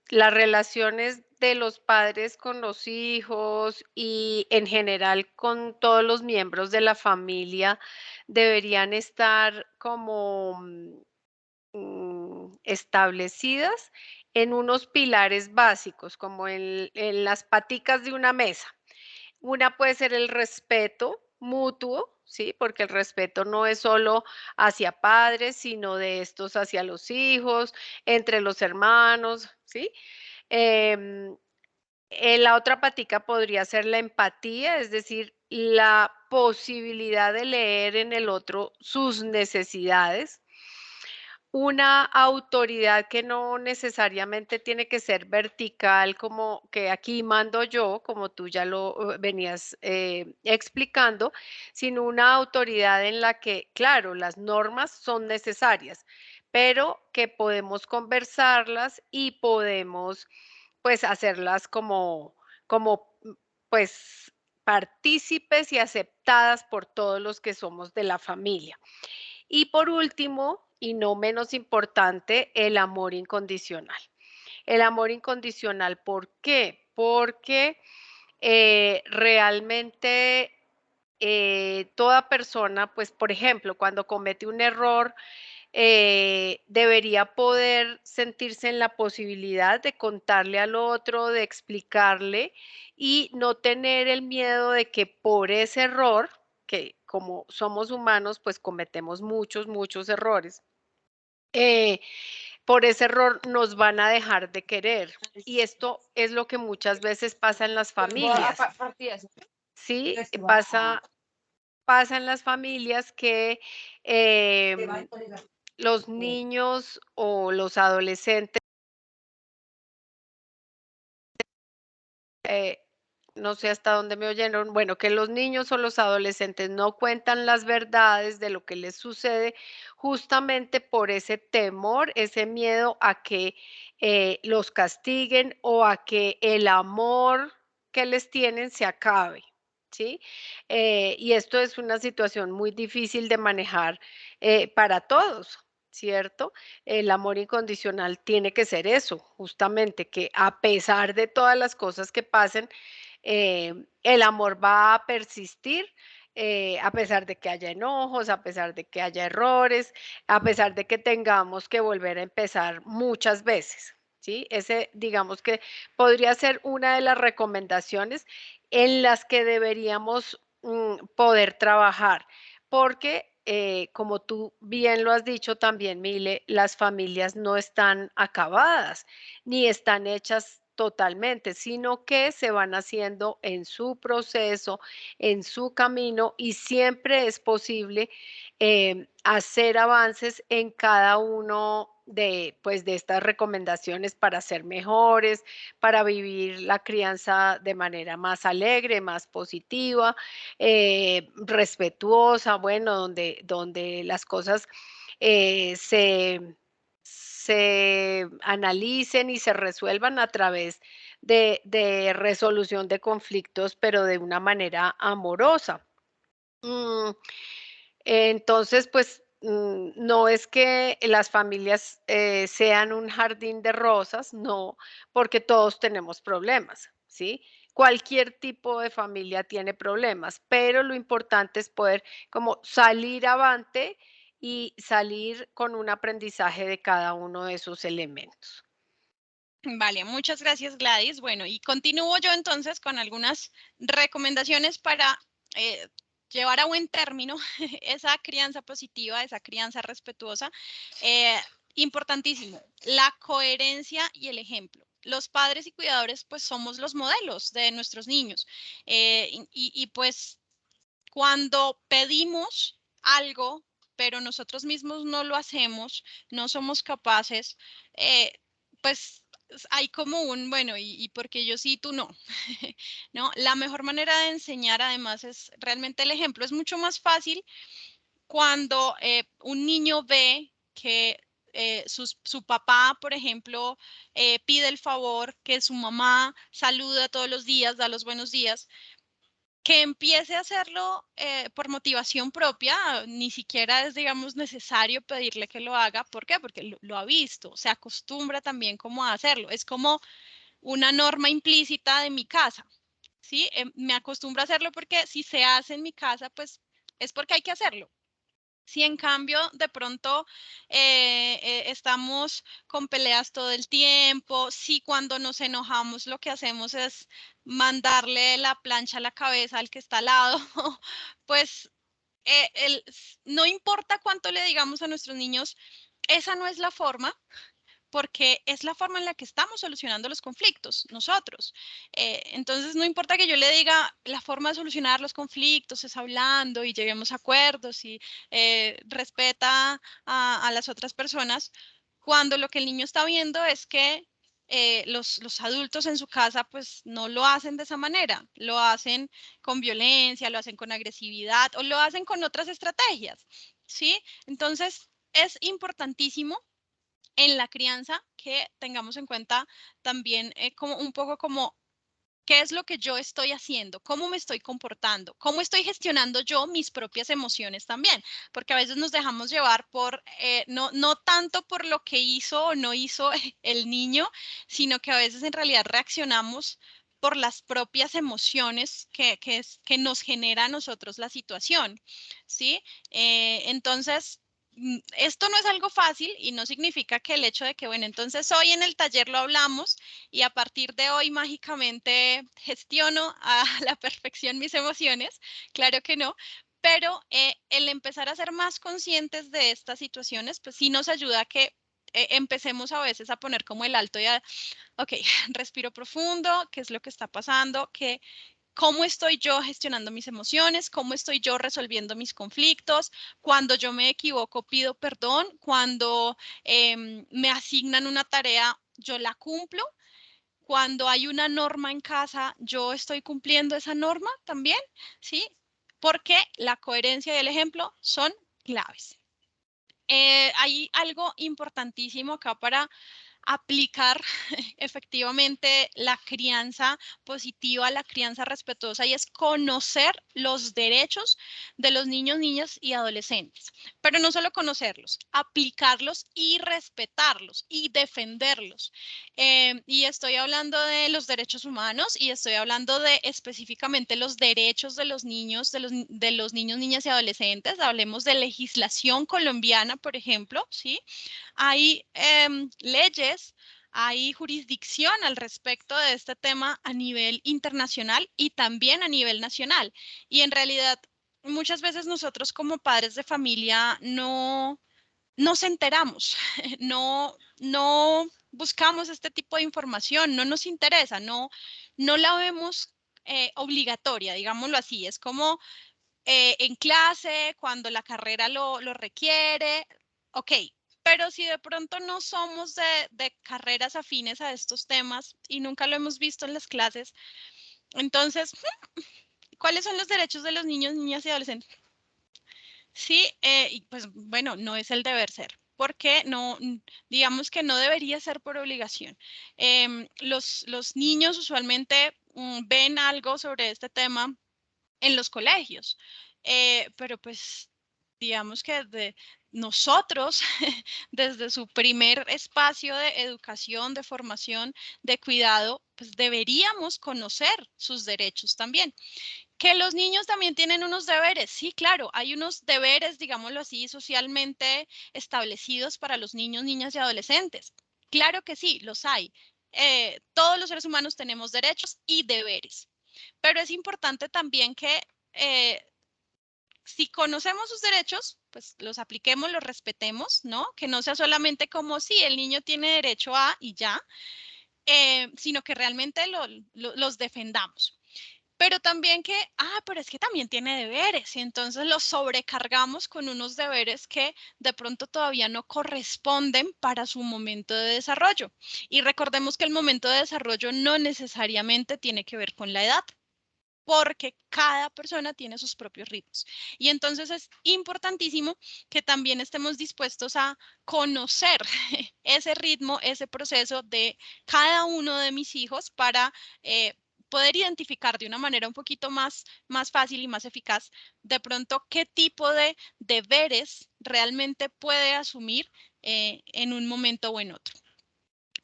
las relaciones de los padres con los hijos y en general con todos los miembros de la familia deberían estar como establecidas en unos pilares básicos, como en las paticas de una mesa. Una puede ser el respeto mutuo, ¿sí? Porque el respeto no es solo hacia padres, sino de estos hacia los hijos, entre los hermanos, ¿sí? La otra patica podría ser la empatía, es decir, la posibilidad de leer en el otro sus necesidades. Una autoridad que no necesariamente tiene que ser vertical, como que aquí mando yo, como tú ya lo venías explicando, sino una autoridad en la que, claro, las normas son necesarias, pero que podemos conversarlas y podemos, pues, hacerlas pues, partícipes y aceptadas por todos los que somos de la familia. Y por último, y no menos importante, el amor incondicional. El amor incondicional, ¿por qué? Porque realmente toda persona, pues por ejemplo, cuando comete un error, debería poder sentirse en la posibilidad de contarle al otro, de explicarle y no tener el miedo de que por ese error, que como somos humanos, pues cometemos muchos errores. Por ese error nos van a dejar de querer. Y esto es lo que muchas veces pasa en las familias. Sí, pasa en las familias que los niños o los adolescentes, no sé hasta dónde me oyeron, bueno, que los niños o los adolescentes no cuentan las verdades de lo que les sucede justamente por ese temor, ese miedo a que los castiguen o a que el amor que les tienen se acabe. ¿sí? Y esto es una situación muy difícil de manejar para todos, ¿cierto? El amor incondicional tiene que ser eso, justamente, que a pesar de todas las cosas que pasen, el amor va a persistir. A pesar de que haya enojos, a pesar de que haya errores, a pesar de que tengamos que volver a empezar muchas veces, ¿sí? Ese, digamos que podría ser una de las recomendaciones en las que deberíamos poder trabajar, porque como tú bien lo has dicho también, Mile, las familias no están acabadas ni están hechas totalmente, sino que se van haciendo en su proceso, en su camino y siempre es posible hacer avances en cada uno de, pues, de estas recomendaciones para ser mejores, para vivir la crianza de manera más alegre, más positiva, respetuosa, bueno, donde las cosas se analicen y se resuelvan a través de resolución de conflictos, pero de una manera amorosa. Mm, entonces, pues no es que las familias sean un jardín de rosas, no, porque todos tenemos problemas, ¿sí? Cualquier tipo de familia tiene problemas, pero lo importante es poder como salir avante y salir con un aprendizaje de cada uno de esos elementos. Vale, muchas gracias, Gladys. Bueno, y continúo yo entonces con algunas recomendaciones para llevar a buen término esa crianza positiva, esa crianza respetuosa. Eh, Importantísimo, la coherencia y el ejemplo. Los padres y cuidadores, pues somos los modelos de nuestros niños. Y pues cuando pedimos algo, pero nosotros mismos no lo hacemos, no somos capaces, pues hay como un, bueno, y porque yo sí, tú no, ¿no? La mejor manera de enseñar además es realmente el ejemplo. Es mucho más fácil cuando un niño ve que su papá, por ejemplo, pide el favor, que su mamá saluda todos los días, da los buenos días, que empiece a hacerlo por motivación propia, ni siquiera es, digamos, necesario pedirle que lo haga. ¿Por qué? Porque lo ha visto, se acostumbra también como a hacerlo. Es como una norma implícita de mi casa, ¿sí? Me acostumbro a hacerlo porque si se hace en mi casa, pues es porque hay que hacerlo. Si en cambio de pronto estamos con peleas todo el tiempo, si cuando nos enojamos lo que hacemos es mandarle la plancha a la cabeza al que está al lado, pues no importa cuánto le digamos a nuestros niños, esa no es la forma, porque es la forma en la que estamos solucionando los conflictos nosotros. Entonces, no importa que yo le diga, la forma de solucionar los conflictos es hablando y lleguemos a acuerdos y respeta a las otras personas, cuando lo que el niño está viendo es que los adultos en su casa pues no lo hacen de esa manera, lo hacen con violencia, lo hacen con agresividad o lo hacen con otras estrategias, ¿sí? Entonces, es importantísimo en la crianza que tengamos en cuenta también como un poco como qué es lo que yo estoy haciendo, cómo me estoy comportando, cómo estoy gestionando yo mis propias emociones también, porque a veces nos dejamos llevar por, no tanto por lo que hizo o no hizo el niño, sino que a veces en realidad reaccionamos por las propias emociones que nos genera a nosotros la situación, ¿sí? Entonces, esto no es algo fácil y no significa que el hecho de que, bueno, entonces hoy en el taller lo hablamos y a partir de hoy mágicamente gestiono a la perfección mis emociones, claro que no, pero el empezar a ser más conscientes de estas situaciones, pues sí nos ayuda a que empecemos a veces a poner como el alto y a, ok, respiro profundo, ¿qué es lo que está pasando? ¿Cómo estoy yo gestionando mis emociones? ¿Cómo estoy yo resolviendo mis conflictos? Cuando yo me equivoco, pido perdón. Cuando me asignan una tarea, yo la cumplo. Cuando hay una norma en casa, yo estoy cumpliendo esa norma también, ¿sí? Porque la coherencia y el ejemplo son claves. Hay algo importantísimo acá para aplicar efectivamente la crianza positiva, la crianza respetuosa, y es conocer los derechos de los niños, niñas y adolescentes. Pero no solo conocerlos, aplicarlos y respetarlos y defenderlos. Y estoy hablando de los derechos humanos y estoy hablando de específicamente los derechos de los niños, de los niños, niñas y adolescentes. Hablemos de legislación colombiana, por ejemplo, ¿sí? Hay leyes, hay jurisdicción al respecto de este tema a nivel internacional y también a nivel nacional. Y en realidad, muchas veces nosotros como padres de familia no nos enteramos, no buscamos este tipo de información, no nos interesa, no la vemos obligatoria, digámoslo así. Es como en clase, cuando la carrera lo requiere, ok. Pero si de pronto no somos de carreras afines a estos temas y nunca lo hemos visto en las clases, entonces, ¿cuáles son los derechos de los niños, niñas y adolescentes? Sí, y pues bueno, no es el deber ser, porque no, digamos que no debería ser por obligación. Los niños usualmente ven algo sobre este tema en los colegios, pero pues digamos que nosotros, desde su primer espacio de educación, de formación, de cuidado, pues deberíamos conocer sus derechos también. Que los niños también tienen unos deberes, sí, claro, hay unos deberes, digámoslo así, socialmente establecidos para los niños, niñas y adolescentes. Claro que sí, los hay. Todos los seres humanos tenemos derechos y deberes, pero es importante también que si conocemos sus derechos, pues los apliquemos, los respetemos, ¿no? Que no sea solamente como si el niño tiene derecho a y ya, sino que realmente los defendamos. Pero también que, pero es que también tiene deberes y entonces los sobrecargamos con unos deberes que de pronto todavía no corresponden para su momento de desarrollo. Y recordemos que el momento de desarrollo no necesariamente tiene que ver con la edad, porque cada persona tiene sus propios ritmos. Y entonces es importantísimo que también estemos dispuestos a conocer ese ritmo, ese proceso de cada uno de mis hijos para poder identificar de una manera un poquito más fácil y más eficaz de pronto qué tipo de deberes realmente puede asumir en un momento o en otro.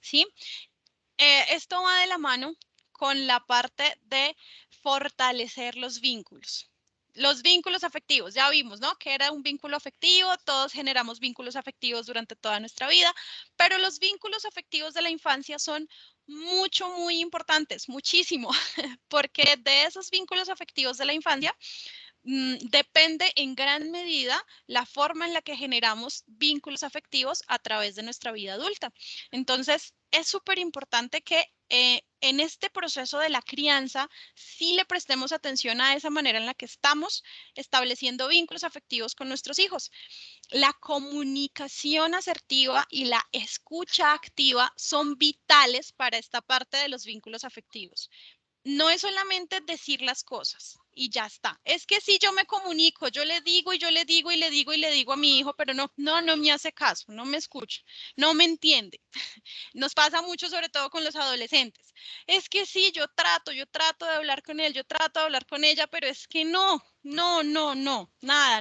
¿Sí? Esto va de la mano con la parte de fortalecer los vínculos. Los vínculos afectivos, ya vimos, ¿no? Que era un vínculo afectivo, todos generamos vínculos afectivos durante toda nuestra vida, pero los vínculos afectivos de la infancia son muy importantes, muchísimo, porque de esos vínculos afectivos de la infancia depende en gran medida la forma en la que generamos vínculos afectivos a través de nuestra vida adulta. Entonces, es súper importante que en este proceso de la crianza sí le prestemos atención a esa manera en la que estamos estableciendo vínculos afectivos con nuestros hijos. La comunicación asertiva y la escucha activa son vitales para esta parte de los vínculos afectivos. No es solamente decir las cosas y ya está. Es que si yo me comunico, yo le digo y yo le digo y le digo y le digo a mi hijo, pero no me hace caso, no me escucha, no me entiende. Nos pasa mucho, sobre todo con los adolescentes. Es que sí, yo trato de hablar con él, yo trato de hablar con ella, pero es que nada,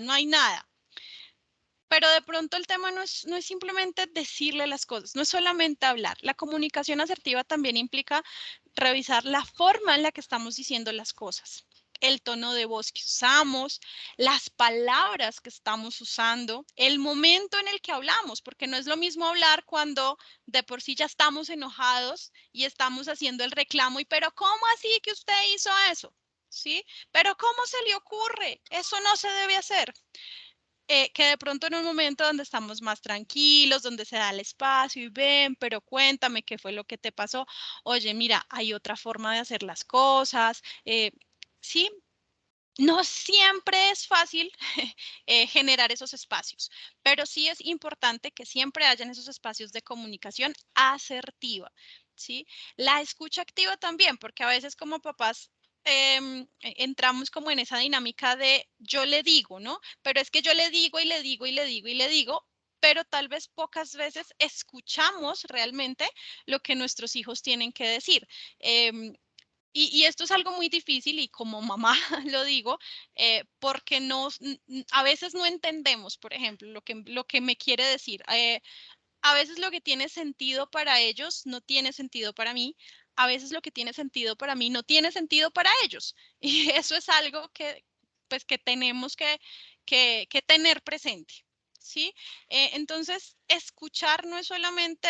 no hay nada. Pero de pronto el tema no es simplemente decirle las cosas, no es solamente hablar. La comunicación asertiva también implica revisar la forma en la que estamos diciendo las cosas, el tono de voz que usamos, las palabras que estamos usando, el momento en el que hablamos, porque no es lo mismo hablar cuando de por sí ya estamos enojados y estamos haciendo el reclamo y pero ¿cómo así que usted hizo eso? ¿Sí? Pero ¿cómo se le ocurre? Eso no se debe hacer. Que de pronto en un momento donde estamos más tranquilos, donde se da el espacio y ven, pero cuéntame qué fue lo que te pasó. Oye, mira, hay otra forma de hacer las cosas. Sí, no siempre es fácil generar esos espacios, pero sí es importante que siempre hayan esos espacios de comunicación asertiva, ¿sí? La escucha activa también, porque a veces como papás entramos como en esa dinámica de yo le digo, ¿no? Pero es que yo le digo y le digo y le digo y le digo, pero tal vez pocas veces escuchamos realmente lo que nuestros hijos tienen que decir. Y esto es algo muy difícil y como mamá lo digo, porque a veces no entendemos, por ejemplo, lo que me quiere decir. A veces lo que tiene sentido para ellos no tiene sentido para mí. A veces lo que tiene sentido para mí no tiene sentido para ellos. Y eso es algo que, pues, que tenemos que tener presente, ¿sí? Entonces, escuchar no es solamente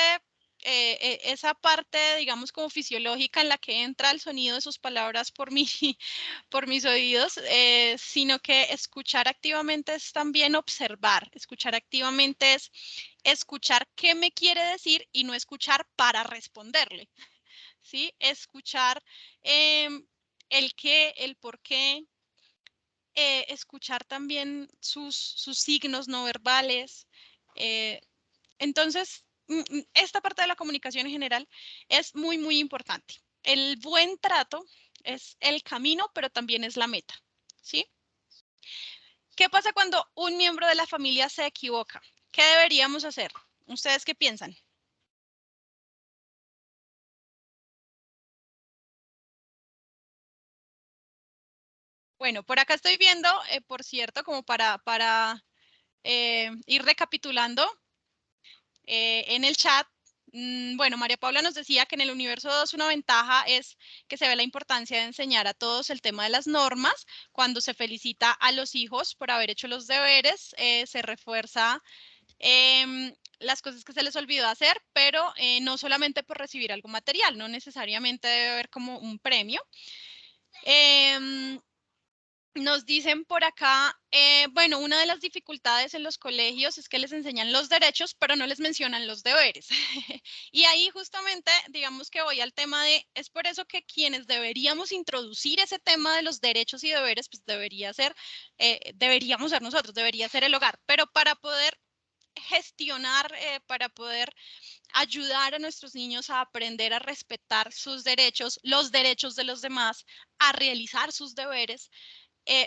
esa parte, digamos, como fisiológica en la que entra el sonido de sus palabras por por mis oídos, sino que escuchar activamente es también observar. Escuchar activamente es escuchar qué me quiere decir y no escuchar para responderle, ¿sí? Escuchar el qué, el por qué, escuchar también sus signos no verbales. Entonces, esta parte de la comunicación en general es muy, muy importante. El buen trato es el camino, pero también es la meta, ¿sí? ¿Qué pasa cuando un miembro de la familia se equivoca? ¿Qué deberíamos hacer? ¿Ustedes qué piensan? Bueno, por acá estoy viendo, por cierto, como para ir recapitulando en el chat. Bueno, María Paula nos decía que en el universo 2 una ventaja es que se ve la importancia de enseñar a todos el tema de las normas. Cuando se felicita a los hijos por haber hecho los deberes, se refuerza las cosas que se les olvidó hacer, pero no solamente por recibir algo material, no necesariamente debe haber como un premio. Nos dicen por acá, bueno, una de las dificultades en los colegios es que les enseñan los derechos, pero no les mencionan los deberes. Y ahí justamente, digamos que voy al tema de, es por eso que quienes deberíamos introducir ese tema de los derechos y deberes, pues deberíamos ser nosotros, debería ser el hogar, pero para poder gestionar, para poder ayudar a nuestros niños a aprender a respetar sus derechos, los derechos de los demás, a realizar sus deberes,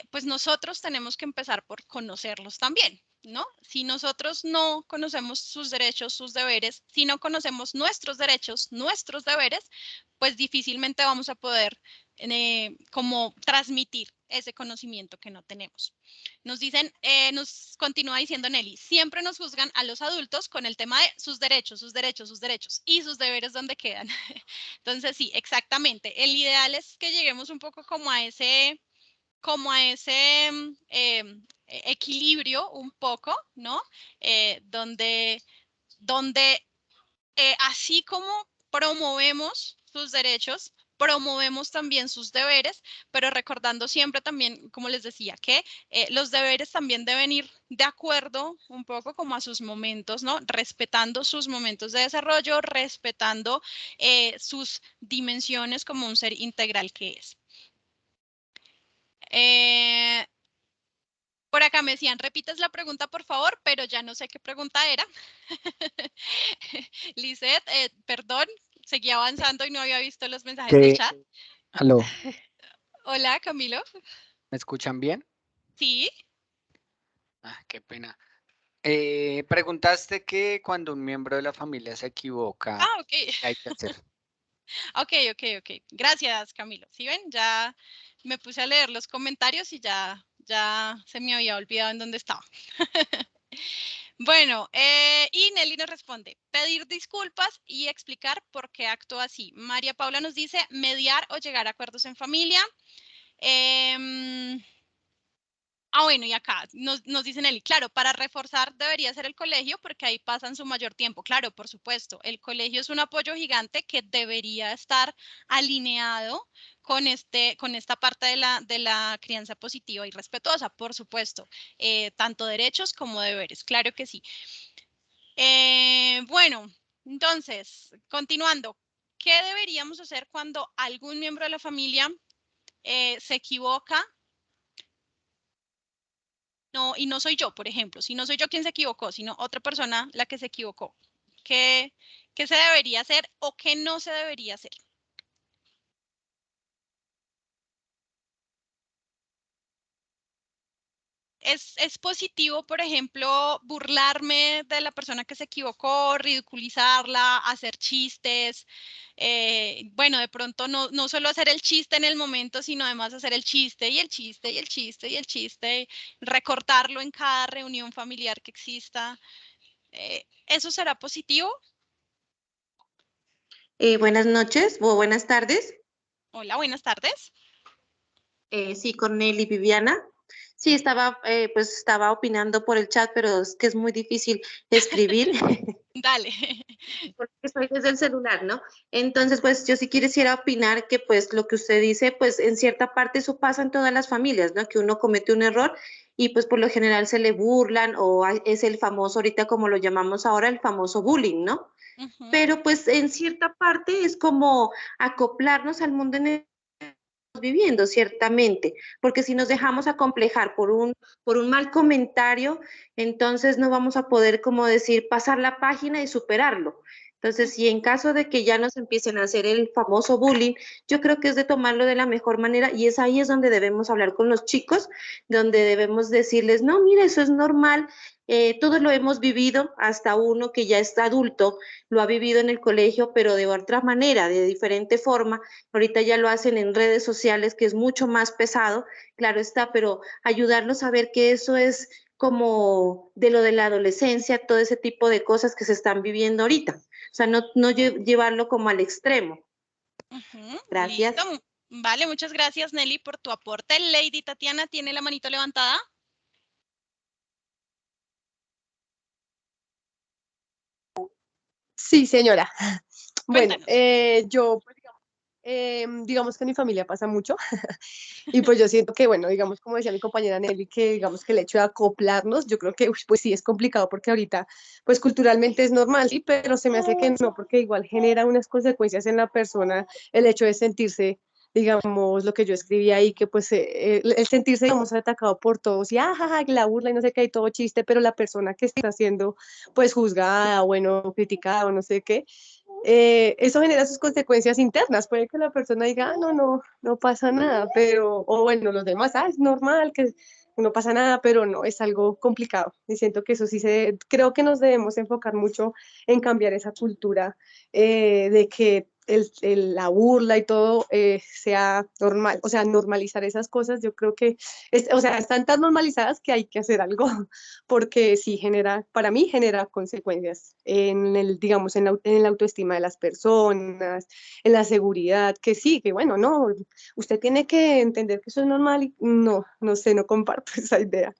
pues nosotros tenemos que empezar por conocerlos también, ¿no? Si nosotros no conocemos sus derechos, sus deberes, si no conocemos nuestros derechos, nuestros deberes, pues difícilmente vamos a poder como transmitir ese conocimiento que no tenemos. Nos dicen, nos continúa diciendo Nelly, siempre nos juzgan a los adultos con el tema de sus derechos, sus derechos, sus derechos y sus deberes donde quedan. Entonces sí, exactamente. El ideal es que lleguemos un poco como a ese equilibrio un poco, ¿no? Donde así como promovemos sus derechos, promovemos también sus deberes, pero recordando siempre también, como les decía, que los deberes también deben ir de acuerdo un poco como a sus momentos, ¿no? Respetando sus momentos de desarrollo, respetando sus dimensiones como un ser integral que es. Por acá me decían, repites la pregunta, por favor, pero ya no sé qué pregunta era. Lizeth, perdón, seguía avanzando y no había visto los mensajes del chat. Aló, Hola, Camilo. ¿me escuchan bien? Sí. Ah, qué pena. Preguntaste que cuando un miembro de la familia se equivoca, Ah, ok. ¿qué hay que hacer? Ok. Gracias, Camilo. ¿Sí ven? Ya me puse a leer los comentarios y ya se me había olvidado en dónde estaba. Bueno, y Nelly nos responde, pedir disculpas y explicar por qué actúa así. María Paula nos dice, mediar o llegar a acuerdos en familia. Bueno, y acá nos dice Nelly, claro, para reforzar debería ser el colegio porque ahí pasan su mayor tiempo. Claro, por supuesto, el colegio es un apoyo gigante que debería estar alineado con esta parte de la crianza positiva y respetuosa, por supuesto, tanto derechos como deberes, claro que sí. Bueno, entonces, continuando, ¿qué deberíamos hacer cuando algún miembro de la familia se equivoca? No, y no soy yo, por ejemplo, si no soy yo quien se equivocó, sino otra persona la que se equivocó. ¿Qué, qué se debería hacer o qué no se debería hacer? es positivo, por ejemplo, burlarme de la persona que se equivocó, ridiculizarla, hacer chistes. Bueno, de pronto no solo hacer el chiste en el momento, sino además hacer el chiste y el chiste y el chiste y el chiste, recortarlo en cada reunión familiar que exista. ¿Eso será positivo? Buenas noches o buenas tardes. Hola, buenas tardes. Sí, con Nelly Viviana. Sí, estaba opinando por el chat, pero es que es muy difícil escribir Dale. porque estoy desde el celular, ¿no? Entonces, pues yo sí quisiera opinar que pues lo que usted dice, pues en cierta parte eso pasa en todas las familias, ¿no? Que uno comete un error y pues por lo general se le burlan o es el famoso, ahorita como lo llamamos ahora, el famoso bullying, ¿no? Ujú. Pero pues en cierta parte es como acoplarnos al mundo en el viviendo, ciertamente, porque si nos dejamos acomplejar por un mal comentario, entonces no vamos a poder, como decir, pasar la página y superarlo. Entonces, si en caso de que ya nos empiecen a hacer el famoso bullying, yo creo que es de tomarlo de la mejor manera y es ahí es donde debemos hablar con los chicos, donde debemos decirles, no, mira, eso es normal, todos lo hemos vivido, hasta uno que ya está adulto, lo ha vivido en el colegio, pero de otra manera, de diferente forma. Ahorita ya lo hacen en redes sociales, que es mucho más pesado, claro está, pero ayudarlos a ver que eso es como de lo de la adolescencia, todo ese tipo de cosas que se están viviendo ahorita. O sea, no llevarlo como al extremo. Ujú, Gracias. listo. Vale, muchas gracias, Nelly, por tu aporte. Lady Tatiana tiene la manito levantada. Sí, señora. Bueno, Cuéntanos. yo, pues, digamos que en mi familia pasa mucho y pues yo siento que, bueno, digamos, como decía mi compañera Nelly, que digamos que el hecho de acoplarnos, yo creo que, pues sí, es complicado porque ahorita, pues culturalmente es normal, sí, pero se me hace que no, porque igual genera unas consecuencias en la persona el hecho de sentirse, digamos, lo que yo escribí ahí, que pues el sentirse, digamos, atacado por todos y, ajaja, la burla y no sé qué, y todo chiste, pero la persona que está siendo, pues, juzgada, bueno, criticada o no sé qué, eso genera sus consecuencias internas. Puede que la persona diga, "Ah, no pasa nada", pero, o bueno, los demás, es normal, que no pasa nada, pero no, es algo complicado. Y siento que eso creo que nos debemos enfocar mucho en cambiar esa cultura de que la burla y todo sea normal, o sea, normalizar esas cosas, yo creo que, o sea, están tan normalizadas que hay que hacer algo, porque sí genera, para mí genera consecuencias en el, digamos, en la autoestima de las personas, en la seguridad, que sí, que bueno, no, usted tiene que entender que eso es normal y no sé, no comparto esa idea.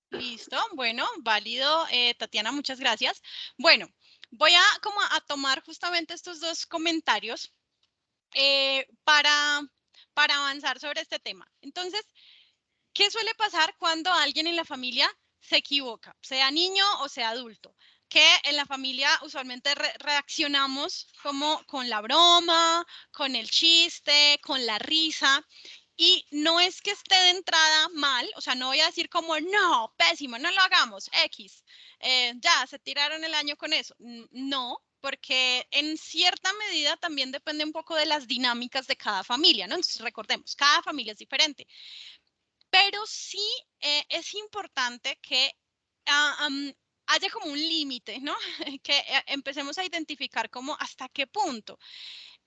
Listo, bueno, válido, Tatiana, muchas gracias. Bueno, voy a como a tomar justamente estos dos comentarios para avanzar sobre este tema. Entonces, ¿qué suele pasar cuando alguien en la familia se equivoca, sea niño o sea adulto? Que en la familia usualmente reaccionamos como con la broma, con el chiste, con la risa. Y no es que esté de entrada mal, o sea, no voy a decir como, no, pésimo, no lo hagamos, X, ya, se tiraron el año con eso. No, porque en cierta medida también depende un poco de las dinámicas de cada familia, ¿no? Entonces, recordemos, cada familia es diferente. Pero sí es importante que haya como un límite, ¿no? Que empecemos a identificar como hasta qué punto.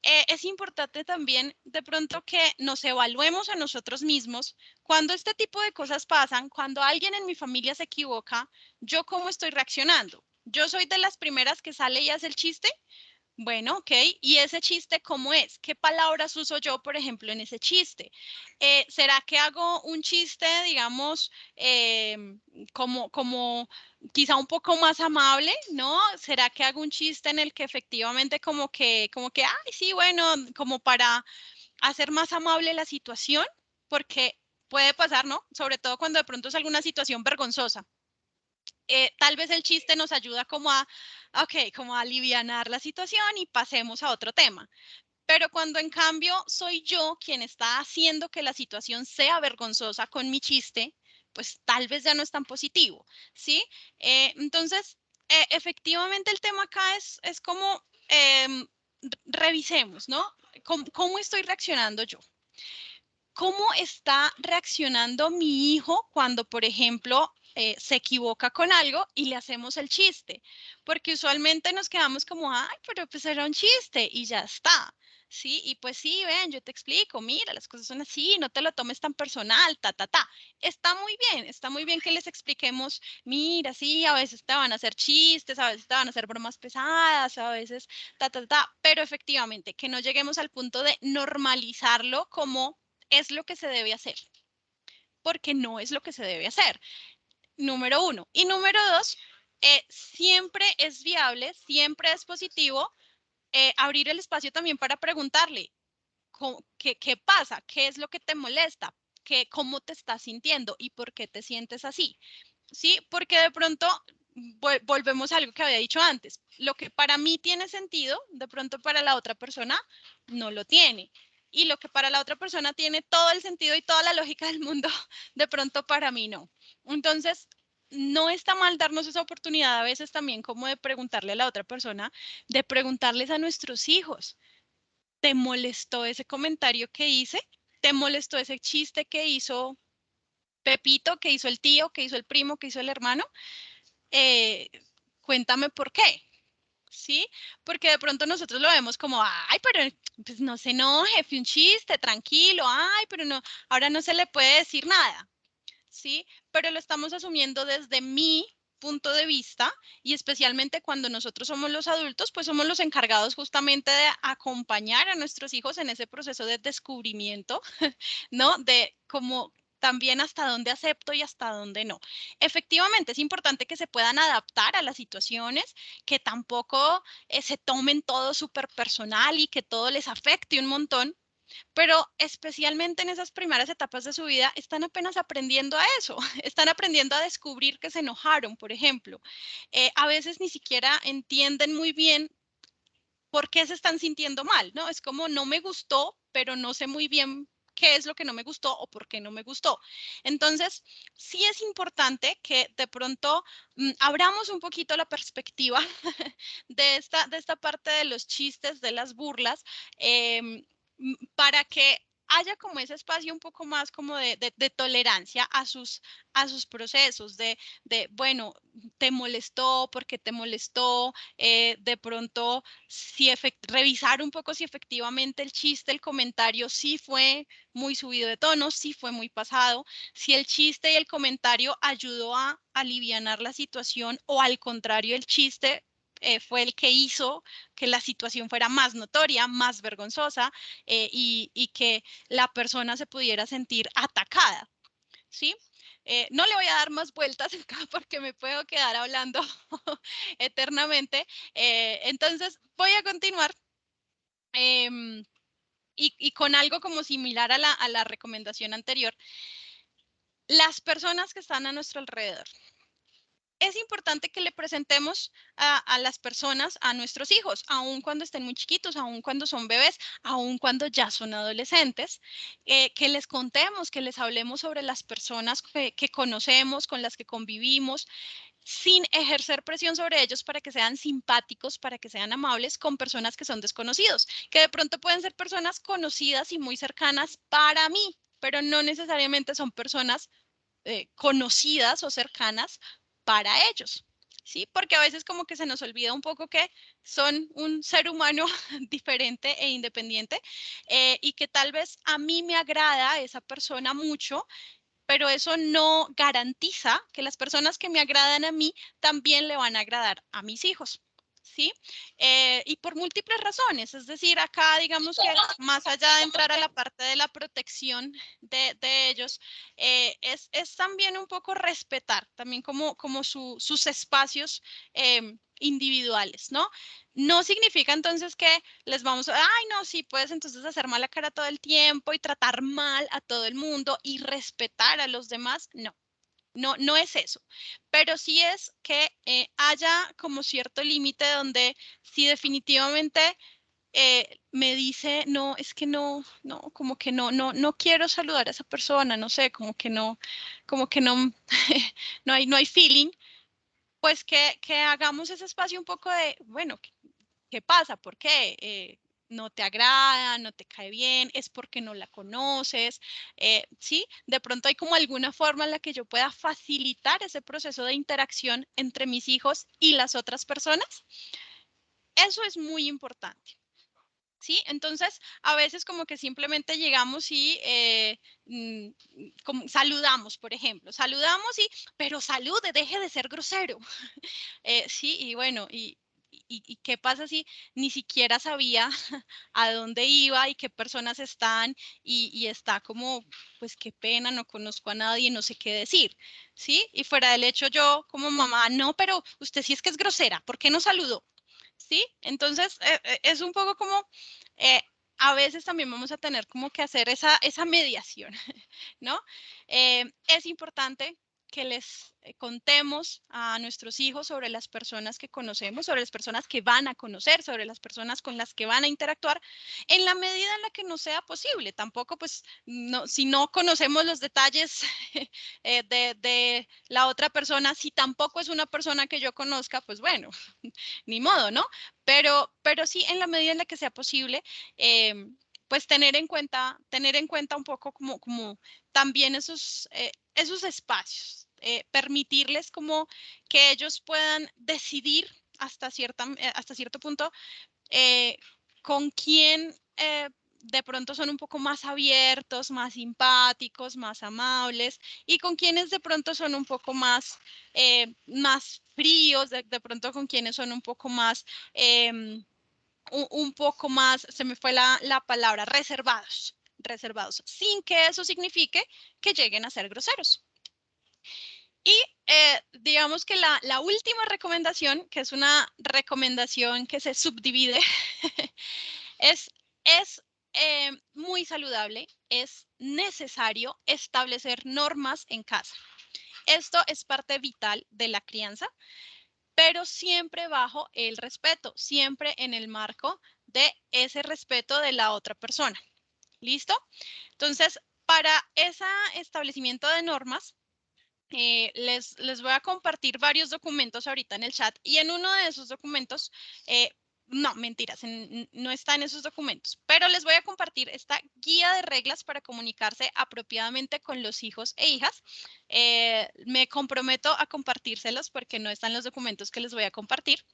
Es importante también de pronto que nos evaluemos a nosotros mismos cuando este tipo de cosas pasan, cuando alguien en mi familia se equivoca, yo cómo estoy reaccionando. Yo soy de las primeras que sale y hace el chiste. Bueno, ok. ¿Y ese chiste cómo es? ¿Qué palabras uso yo, por ejemplo, en ese chiste? ¿Será que hago un chiste, digamos, como quizá un poco más amable, ¿no? ¿Será que hago un chiste en el que efectivamente ay, sí, bueno, como para hacer más amable la situación? Porque puede pasar, ¿no? Sobre todo cuando de pronto es alguna situación vergonzosa. Tal vez el chiste nos ayuda como a alivianar la situación y pasemos a otro tema. Pero cuando en cambio soy yo quien está haciendo que la situación sea vergonzosa con mi chiste, pues tal vez ya no es tan positivo, ¿sí? Entonces, efectivamente el tema acá es como revisemos, ¿no? ¿Cómo estoy reaccionando yo? ¿cómo está reaccionando mi hijo cuando, por ejemplo, se equivoca con algo y le hacemos el chiste? Porque usualmente nos quedamos como, ay, pero pues era un chiste y ya está. Sí, y pues sí, ven, yo te explico, mira, las cosas son así, no te lo tomes tan personal, ta, ta, ta. Está muy bien que les expliquemos, mira, sí, a veces te van a hacer chistes, a veces te van a hacer bromas pesadas, a veces ta, ta, ta, pero efectivamente, que no lleguemos al punto de normalizarlo como es lo que se debe hacer, porque no es lo que se debe hacer, número uno. Y número dos, siempre es viable, siempre es positivo abrir el espacio también para preguntarle, ¿qué pasa? ¿Qué es lo que te molesta? ¿Cómo te estás sintiendo? ¿Y por qué te sientes así? ¿Sí? Porque de pronto volvemos a algo que había dicho antes. Lo que para mí tiene sentido, de pronto para la otra persona no lo tiene. Y lo que para la otra persona tiene todo el sentido y toda la lógica del mundo, de pronto para mí no. Entonces, no está mal darnos esa oportunidad a veces también como de preguntarle a la otra persona, de preguntarles a nuestros hijos, ¿te molestó ese comentario que hice? ¿Te molestó ese chiste que hizo Pepito, que hizo el tío, que hizo el primo, que hizo el hermano? Cuéntame por qué, ¿sí? Porque de pronto nosotros lo vemos como, ay, pero pues no se enoje, fue un chiste, tranquilo, ay, pero no, ahora no se le puede decir nada, ¿sí? Pero lo estamos asumiendo desde mi punto de vista y especialmente cuando nosotros somos los adultos, pues somos los encargados justamente de acompañar a nuestros hijos en ese proceso de descubrimiento, ¿no? De cómo también hasta dónde acepto y hasta dónde no. Efectivamente, es importante que se puedan adaptar a las situaciones, que tampoco se tomen todo súper personal y que todo les afecte un montón, pero especialmente en esas primeras etapas de su vida están apenas aprendiendo a eso, están aprendiendo a descubrir que se enojaron, por ejemplo. A veces ni siquiera entienden muy bien por qué se están sintiendo mal, ¿no? Es como no me gustó, pero no sé muy bien qué es lo que no me gustó o por qué no me gustó. Entonces, sí es importante que de pronto abramos un poquito la perspectiva de esta parte de los chistes, de las burlas, para que haya como ese espacio un poco más como de tolerancia a sus procesos, bueno, te molestó, ¿por qué te molestó? De pronto, si revisar un poco si efectivamente el chiste, el comentario sí fue muy subido de tono, sí fue muy pasado, si el chiste y el comentario ayudó a alivianar la situación o al contrario el chiste fue el que hizo que la situación fuera más notoria, más vergonzosa y que la persona se pudiera sentir atacada, ¿sí? No le voy a dar más vueltas acá porque me puedo quedar hablando eternamente. Entonces, voy a continuar y con algo como similar a la recomendación anterior. Las personas que están a nuestro alrededor. Es importante que le presentemos a las personas, a nuestros hijos, aun cuando estén muy chiquitos, aun cuando son bebés, aun cuando ya son adolescentes, que les contemos, que les hablemos sobre las personas que conocemos, con las que convivimos, sin ejercer presión sobre ellos para que sean simpáticos, para que sean amables con personas que son desconocidos, que de pronto pueden ser personas conocidas y muy cercanas para mí, pero no necesariamente son personas conocidas o cercanas para ellos, ¿sí? Porque a veces como que se nos olvida un poco que son un ser humano diferente e independiente y que tal vez a mí me agrada esa persona mucho, pero eso no garantiza que las personas que me agradan a mí también le van a agradar a mis hijos. ¿Sí? Y por múltiples razones, es decir, acá digamos que más allá de entrar a la parte de la protección de ellos, es también un poco respetar también como sus espacios individuales, ¿no? No significa entonces que les vamos a, ay, no, sí, puedes entonces hacer mala cara todo el tiempo y tratar mal a todo el mundo y respetar a los demás, no. No es eso, pero sí es que haya como cierto límite donde si definitivamente me dice, no, es que como que no quiero saludar a esa persona, no sé, como que no, no hay feeling, pues que hagamos ese espacio un poco de, bueno, ¿qué pasa? ¿Por qué? no te agrada, no te cae bien, es porque no la conoces, ¿sí? De pronto hay como alguna forma en la que yo pueda facilitar ese proceso de interacción entre mis hijos y las otras personas. Eso es muy importante. ¿Sí? Entonces, a veces como que simplemente llegamos y como saludamos, por ejemplo. Saludamos pero salude, deje de ser grosero. Sí, y bueno, y qué pasa si ni siquiera sabía a dónde iba y qué personas están y está como, pues qué pena, no conozco a nadie, no sé qué decir, ¿sí? Y fuera del hecho yo como mamá, no, pero usted sí es que es grosera, ¿por qué no saludó? ¿Sí? Entonces, es un poco como, eh, a veces también vamos a tener como que hacer esa mediación, ¿no? Es importante que les contemos a nuestros hijos sobre las personas que conocemos, sobre las personas que van a conocer, sobre las personas con las que van a interactuar, en la medida en la que nos sea posible. Tampoco, pues, no, si no conocemos los detalles de la otra persona, si tampoco es una persona que yo conozca, pues bueno, ni modo, ¿no? Pero sí, en la medida en la que sea posible, pues tener en cuenta un poco como también esos espacios, permitirles como que ellos puedan decidir hasta cierto punto con quién de pronto son un poco más abiertos, más simpáticos, más amables, y con quienes de pronto son un poco más fríos, de pronto con quienes son un poco más, un poco más, se me fue la palabra, reservados, sin que eso signifique que lleguen a ser groseros. Y digamos que la última recomendación, que es una recomendación que se subdivide, es muy saludable, es necesario establecer normas en casa. Esto es parte vital de la crianza, pero siempre bajo el respeto, siempre en el marco de ese respeto de la otra persona. ¿Listo? Entonces, para ese establecimiento de normas, les voy a compartir varios documentos ahorita en el chat y en uno de esos documentos, no, mentiras, no está en esos documentos, pero les voy a compartir esta guía de reglas para comunicarse apropiadamente con los hijos e hijas. Me comprometo a compartírselos porque no están los documentos que les voy a compartir.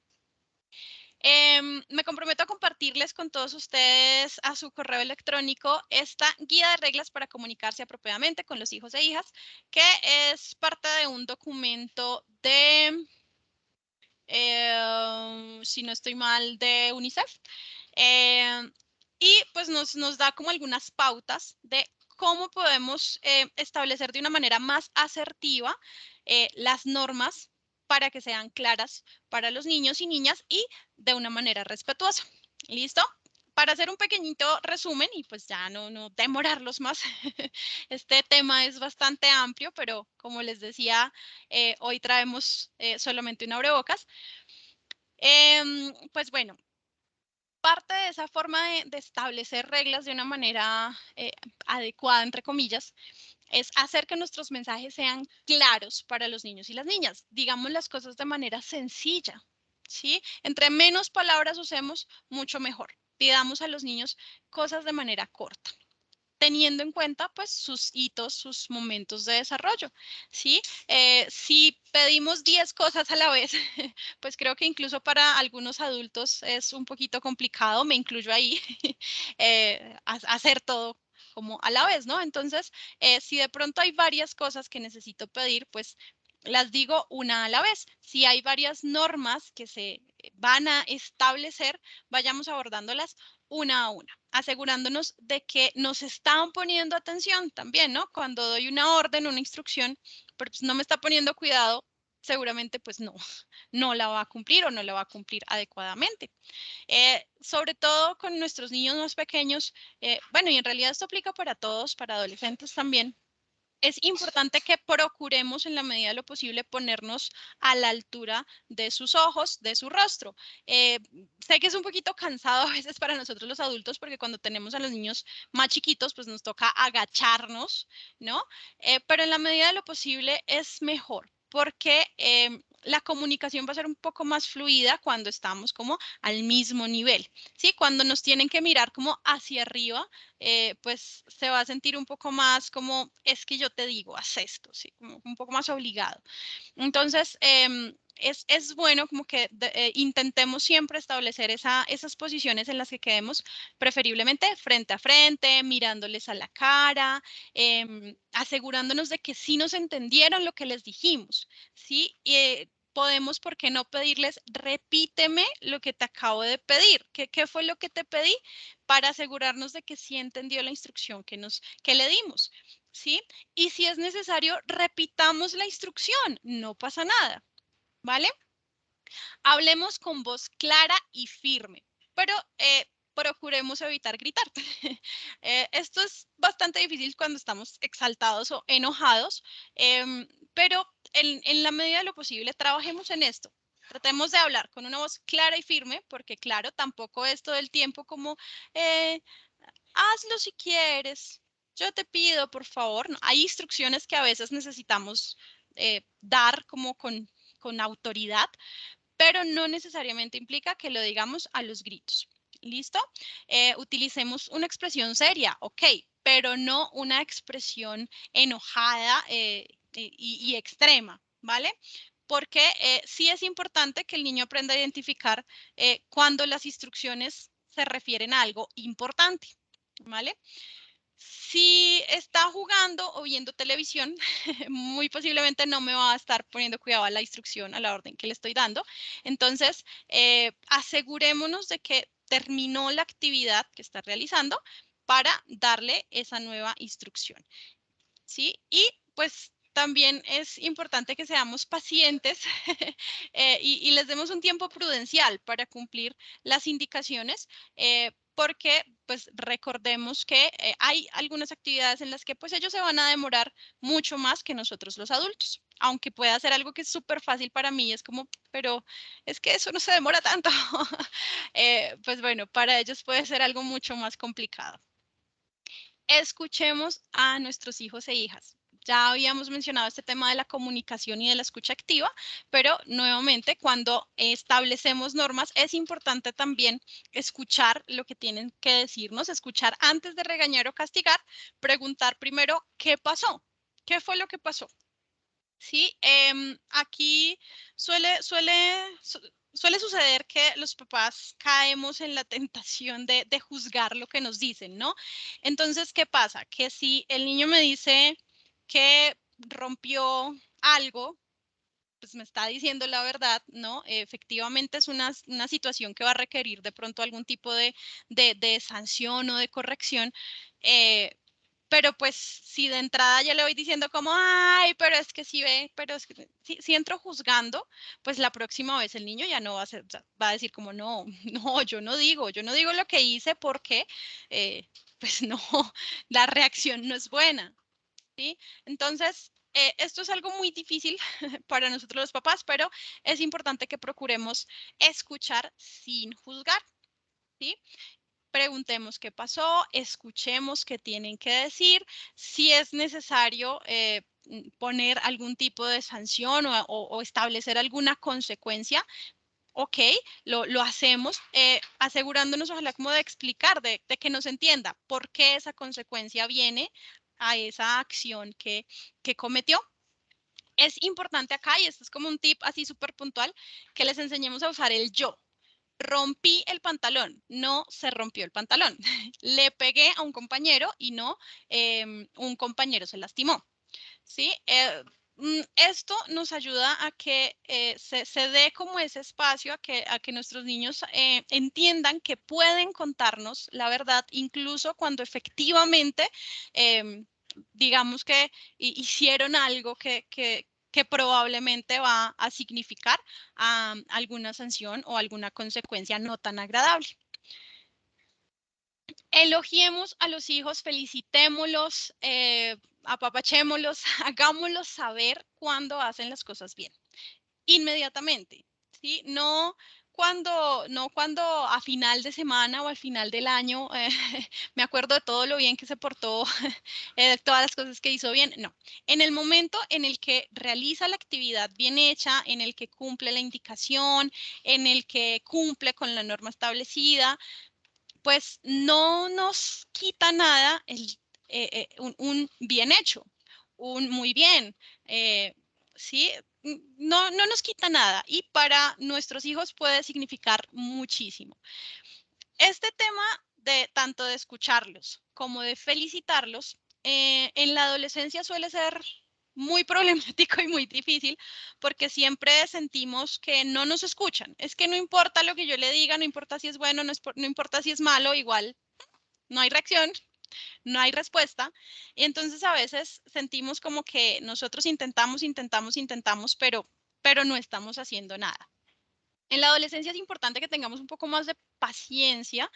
Me comprometo a compartirles con todos ustedes a su correo electrónico esta guía de reglas para comunicarse apropiadamente con los hijos e hijas, que es parte de un documento de, si no estoy mal, de UNICEF. Y pues nos da como algunas pautas de cómo podemos establecer de una manera más asertiva las normas para que sean claras para los niños y niñas y de una manera respetuosa. ¿Listo? Para hacer un pequeñito resumen y pues ya no demorarlos más, este tema es bastante amplio, pero como les decía, hoy traemos solamente un abrebocas. Pues bueno, parte de esa forma de establecer reglas de una manera adecuada, entre comillas, es hacer que nuestros mensajes sean claros para los niños y las niñas. Digamos las cosas de manera sencilla, ¿sí? Entre menos palabras usemos, mucho mejor. Pidamos a los niños cosas de manera corta, teniendo en cuenta pues sus hitos, sus momentos de desarrollo, ¿sí? Si pedimos 10 cosas a la vez, pues creo que incluso para algunos adultos es un poquito complicado, me incluyo ahí, hacer todo como a la vez, ¿no? Entonces, si de pronto hay varias cosas que necesito pedir, pues las digo una a la vez. Si hay varias normas que se van a establecer, vayamos abordándolas una a una, asegurándonos de que nos están poniendo atención también, ¿no? Cuando doy una orden, una instrucción, pero pues no me está poniendo cuidado, seguramente pues no la va a cumplir o no la va a cumplir adecuadamente. Sobre todo con nuestros niños más pequeños, bueno, y en realidad esto aplica para todos, para adolescentes también. Es importante que procuremos en la medida de lo posible ponernos a la altura de sus ojos, de su rostro. Sé que es un poquito cansado a veces para nosotros los adultos porque cuando tenemos a los niños más chiquitos pues nos toca agacharnos, ¿no? Pero en la medida de lo posible es mejor porque la comunicación va a ser un poco más fluida cuando estamos como al mismo nivel, ¿sí? Cuando nos tienen que mirar como hacia arriba, pues se va a sentir un poco más como, es que yo te digo, haz esto, ¿sí? Como un poco más obligado. Entonces, es bueno como que intentemos siempre establecer esas posiciones en las que quedemos preferiblemente frente a frente, mirándoles a la cara, asegurándonos de que sí nos entendieron lo que les dijimos, ¿sí? Podemos, ¿por qué no pedirles, repíteme lo que te acabo de pedir? ¿Qué fue lo que te pedí? Para asegurarnos de que sí entendió la instrucción que le dimos, ¿sí? Y si es necesario, repitamos la instrucción, no pasa nada, ¿vale? Hablemos con voz clara y firme, pero procuremos evitar gritar. Esto es bastante difícil cuando estamos exaltados o enojados, pero en la medida de lo posible trabajemos en esto. Tratemos de hablar con una voz clara y firme, porque claro, tampoco es todo el tiempo como, hazlo si quieres, yo te pido, por favor. No, hay instrucciones que a veces necesitamos dar como con autoridad, pero no necesariamente implica que lo digamos a los gritos. ¿Listo? Utilicemos una expresión seria, ok, pero no una expresión enojada y extrema, ¿vale? Porque sí es importante que el niño aprenda a identificar cuando las instrucciones se refieren a algo importante, ¿vale? Si está jugando o viendo televisión, muy posiblemente no me va a estar poniendo cuidado a la instrucción, a la orden que le estoy dando. Entonces, asegurémonos de que terminó la actividad que está realizando para darle esa nueva instrucción, ¿sí? Y pues también es importante que seamos pacientes y les demos un tiempo prudencial para cumplir las indicaciones, porque pues recordemos que hay algunas actividades en las que pues ellos se van a demorar mucho más que nosotros los adultos, aunque pueda ser algo que es súper fácil para mí, es como, pero es que eso no se demora tanto. Pues bueno, para ellos puede ser algo mucho más complicado. Escuchemos a nuestros hijos e hijas. Ya habíamos mencionado este tema de la comunicación y de la escucha activa, pero nuevamente cuando establecemos normas es importante también escuchar lo que tienen que decirnos, escuchar antes de regañar o castigar, preguntar primero qué pasó, qué fue lo que pasó. Sí, aquí suele suceder que los papás caemos en la tentación de juzgar lo que nos dicen, ¿no? Entonces, ¿qué pasa? Que si el niño me dice que rompió algo, pues me está diciendo la verdad, ¿no? Efectivamente es una situación que va a requerir de pronto algún tipo de sanción o de corrección. Pero pues si de entrada ya le voy diciendo como, ay, pero es que sí ve, pero es que si entro juzgando, pues la próxima vez el niño ya no va a ser, va a decir como, no, no, yo no digo lo que hice porque, pues no, la reacción no es buena, ¿sí? Entonces, esto es algo muy difícil para nosotros los papás, pero es importante que procuremos escuchar sin juzgar, ¿sí? Preguntemos qué pasó, escuchemos qué tienen que decir, si es necesario poner algún tipo de sanción o establecer alguna consecuencia, ok, lo hacemos asegurándonos ojalá como de explicar, de que nos entienda por qué esa consecuencia viene a esa acción que cometió. Es importante acá, y esto es como un tip así súper puntual, que les enseñemos a usar el yo. Rompí el pantalón, no se rompió el pantalón. Le pegué a un compañero y no un compañero se lastimó. ¿Sí? Esto nos ayuda a que se dé como ese espacio a que nuestros niños entiendan que pueden contarnos la verdad, incluso cuando efectivamente, digamos que hicieron algo que probablemente va a significar alguna sanción o alguna consecuencia no tan agradable. Elogiemos a los hijos, felicitémoslos, apapachémoslos, hagámoslos saber cuando hacen las cosas bien. Inmediatamente, ¿sí? No cuando a final de semana o al final del año me acuerdo de todo lo bien que se portó, de todas las cosas que hizo bien. No, en el momento en el que realiza la actividad bien hecha, en el que cumple la indicación, en el que cumple con la norma establecida, pues no nos quita nada un bien hecho, un muy bien, ¿sí? No nos quita nada y para nuestros hijos puede significar muchísimo. Este tema de tanto de escucharlos como de felicitarlos, en la adolescencia suele ser muy problemático y muy difícil porque siempre sentimos que no nos escuchan. Es que no importa lo que yo le diga, no importa si es bueno, no importa si es malo, igual no hay reacción, no hay respuesta. Y entonces a veces sentimos como que nosotros intentamos, pero no estamos haciendo nada. En la adolescencia es importante que tengamos un poco más de paciencia,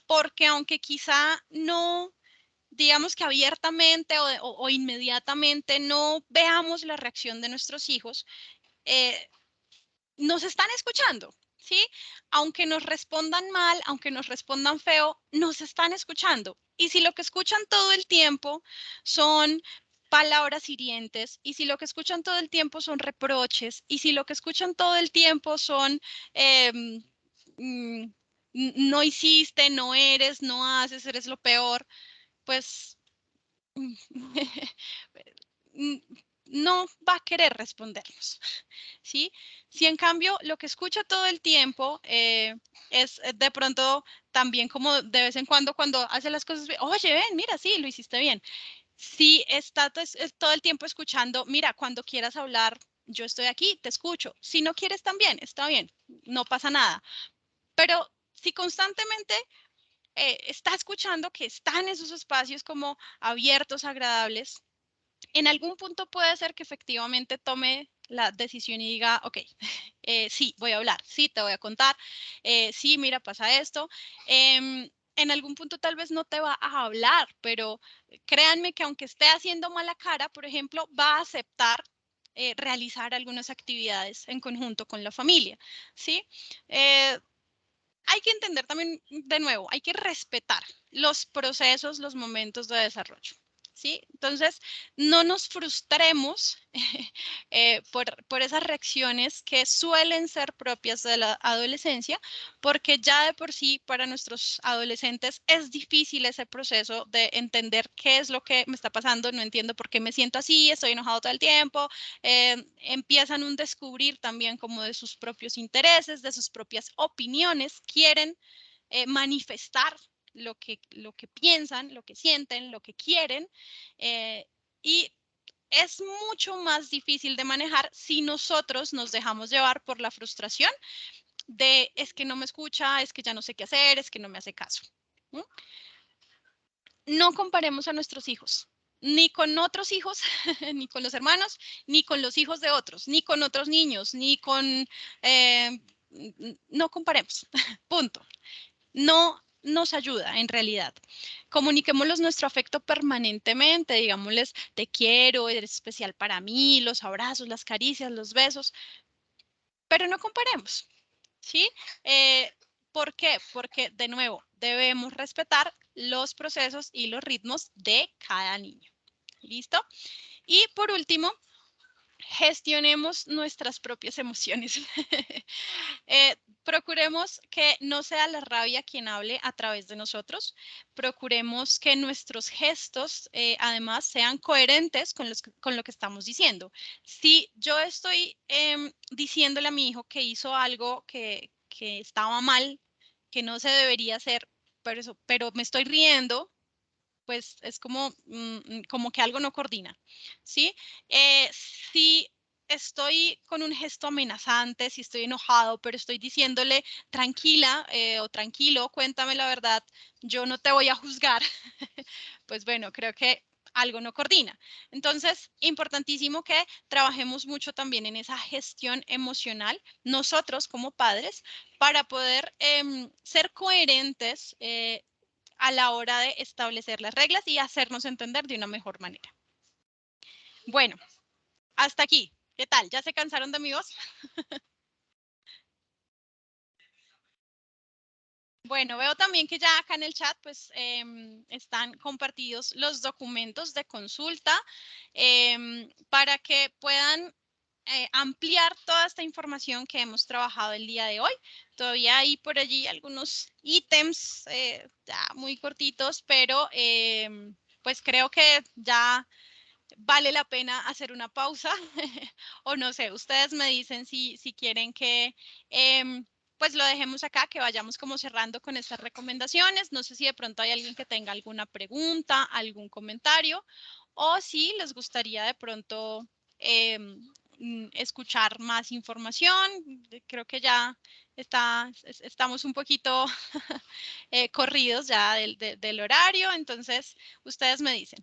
porque aunque quizá no, digamos que abiertamente o inmediatamente no veamos la reacción de nuestros hijos, nos están escuchando, ¿sí? Aunque nos respondan mal, aunque nos respondan feo, nos están escuchando. Y si lo que escuchan todo el tiempo son palabras hirientes, y si lo que escuchan todo el tiempo son reproches, y si lo que escuchan todo el tiempo son no hiciste, no eres, no haces, eres lo peor, pues no va a querer respondernos, ¿sí? Si en cambio lo que escucha todo el tiempo es de pronto también como de vez en cuando hace las cosas bien, oye, ven, mira, sí, lo hiciste bien. Si está todo el tiempo escuchando, mira, cuando quieras hablar, yo estoy aquí, te escucho. Si no quieres también, está bien, no pasa nada. Pero si constantemente está escuchando que están esos espacios como abiertos, agradables, en algún punto puede ser que efectivamente tome la decisión y diga, ok, sí, voy a hablar, sí, te voy a contar, sí, mira, pasa esto. En algún punto tal vez no te va a hablar, pero créanme que aunque esté haciendo mala cara, por ejemplo, va a aceptar realizar algunas actividades en conjunto con la familia, ¿sí? Hay que entender también, de nuevo, hay que respetar los procesos, los momentos de desarrollo, ¿sí? Entonces, no nos frustremos por esas reacciones que suelen ser propias de la adolescencia, porque ya de por sí para nuestros adolescentes es difícil ese proceso de entender qué es lo que me está pasando, no entiendo por qué me siento así, estoy enojado todo el tiempo, empiezan un descubrir también como de sus propios intereses, de sus propias opiniones, quieren manifestar lo que piensan, lo que sienten, lo que quieren, y es mucho más difícil de manejar si nosotros nos dejamos llevar por la frustración de es que no me escucha, es que ya no sé qué hacer, es que no me hace caso. No comparemos a nuestros hijos, ni con otros hijos, ni con los hermanos, ni con los hijos de otros, ni con otros niños, ni con... no comparemos, punto. No nos ayuda en realidad. Comuniquémosles nuestro afecto permanentemente, digámosles, te quiero, eres especial para mí, los abrazos, las caricias, los besos, pero no comparemos, ¿sí? ¿Por qué? Porque, de nuevo, debemos respetar los procesos y los ritmos de cada niño. ¿Listo? Y por último, gestionemos nuestras propias emociones. Procuremos que no sea la rabia quien hable a través de nosotros. Procuremos que nuestros gestos, además, sean coherentes con lo que estamos diciendo. Si yo estoy diciéndole a mi hijo que hizo algo que estaba mal, que no se debería hacer, pero me estoy riendo, pues es como, como que algo no coordina, ¿sí? Si estoy con un gesto amenazante, si estoy enojado, pero estoy diciéndole tranquila o tranquilo, cuéntame la verdad, yo no te voy a juzgar, pues bueno, creo que algo no coordina. Entonces, importantísimo que trabajemos mucho también en esa gestión emocional, nosotros como padres, para poder ser coherentes a la hora de establecer las reglas y hacernos entender de una mejor manera. Bueno, hasta aquí. ¿Qué tal? ¿Ya se cansaron de mi voz? Bueno, veo también que ya acá en el chat pues están compartidos los documentos de consulta para que puedan ampliar toda esta información que hemos trabajado el día de hoy. Todavía hay por allí algunos ítems ya muy cortitos, pero pues creo que ya vale la pena hacer una pausa o no sé, ustedes me dicen si quieren que pues lo dejemos acá, que vayamos como cerrando con estas recomendaciones. No sé si de pronto hay alguien que tenga alguna pregunta, algún comentario o si les gustaría de pronto escuchar más información. Creo que ya estamos un poquito corridos ya del horario, entonces ustedes me dicen.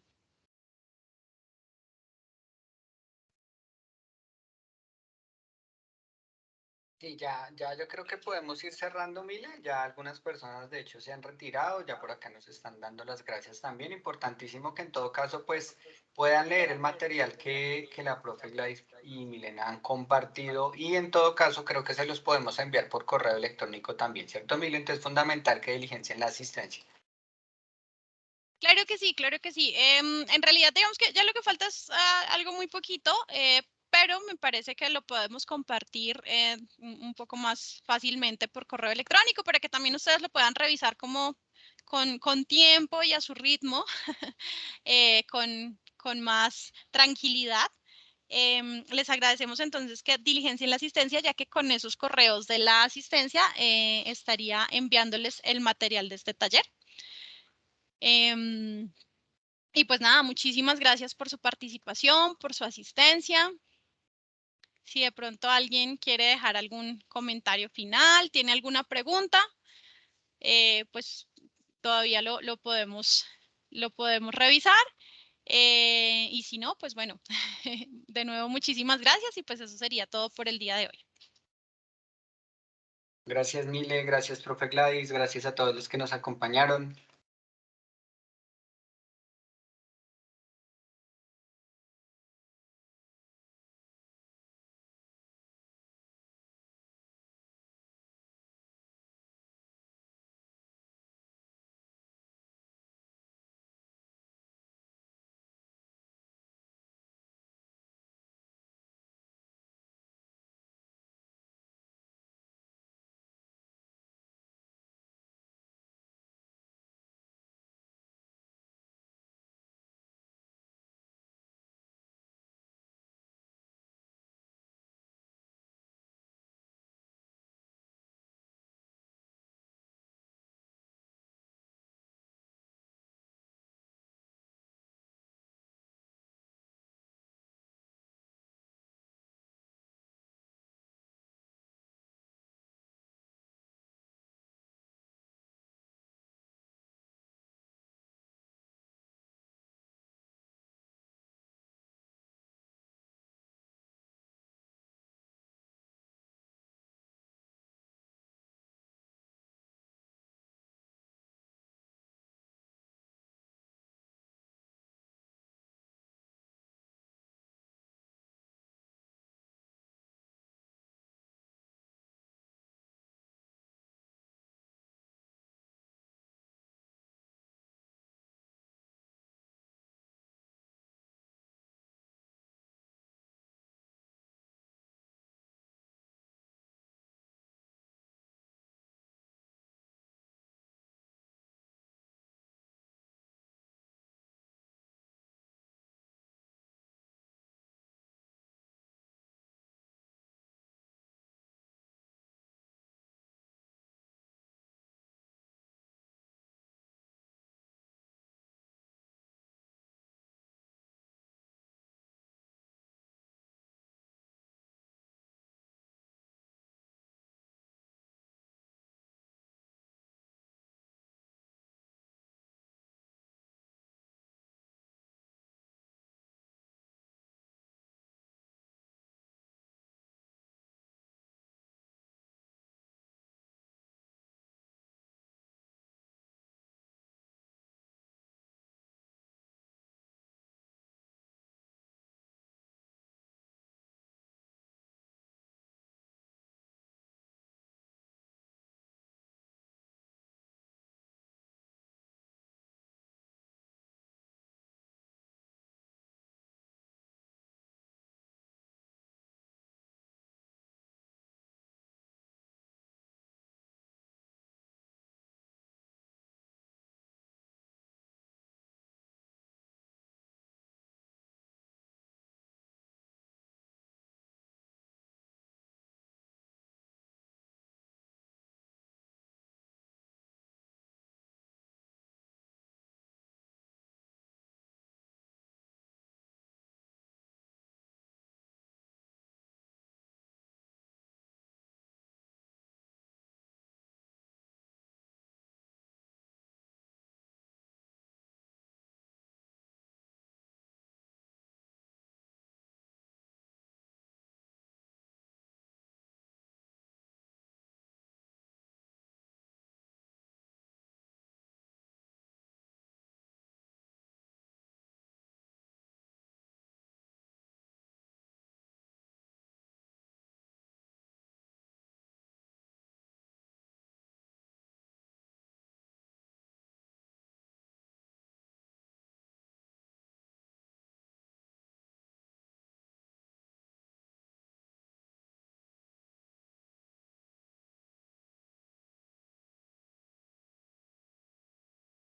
Sí, ya yo creo que podemos ir cerrando, Mila. Ya algunas personas de hecho se han retirado, ya por acá nos están dando las gracias también. Importantísimo que en todo caso pues puedan leer el material que la profe Gladys y Milena han compartido y en todo caso creo que se los podemos enviar por correo electrónico también, ¿cierto, Mila? Entonces es fundamental que diligencien la asistencia. Claro que sí, claro que sí. En realidad, digamos que ya lo que falta es algo muy poquito, pero me parece que lo podemos compartir un poco más fácilmente por correo electrónico para que también ustedes lo puedan revisar como con tiempo y a su ritmo, con más tranquilidad. Les agradecemos entonces que diligencien la asistencia, ya que con esos correos de la asistencia estaría enviándoles el material de este taller. Y pues nada, muchísimas gracias por su participación, por su asistencia. Si de pronto alguien quiere dejar algún comentario final, tiene alguna pregunta, pues todavía lo podemos revisar. Y si no, pues bueno, de nuevo muchísimas gracias y pues eso sería todo por el día de hoy. Gracias, Mile, gracias, profe Gladys, gracias a todos los que nos acompañaron.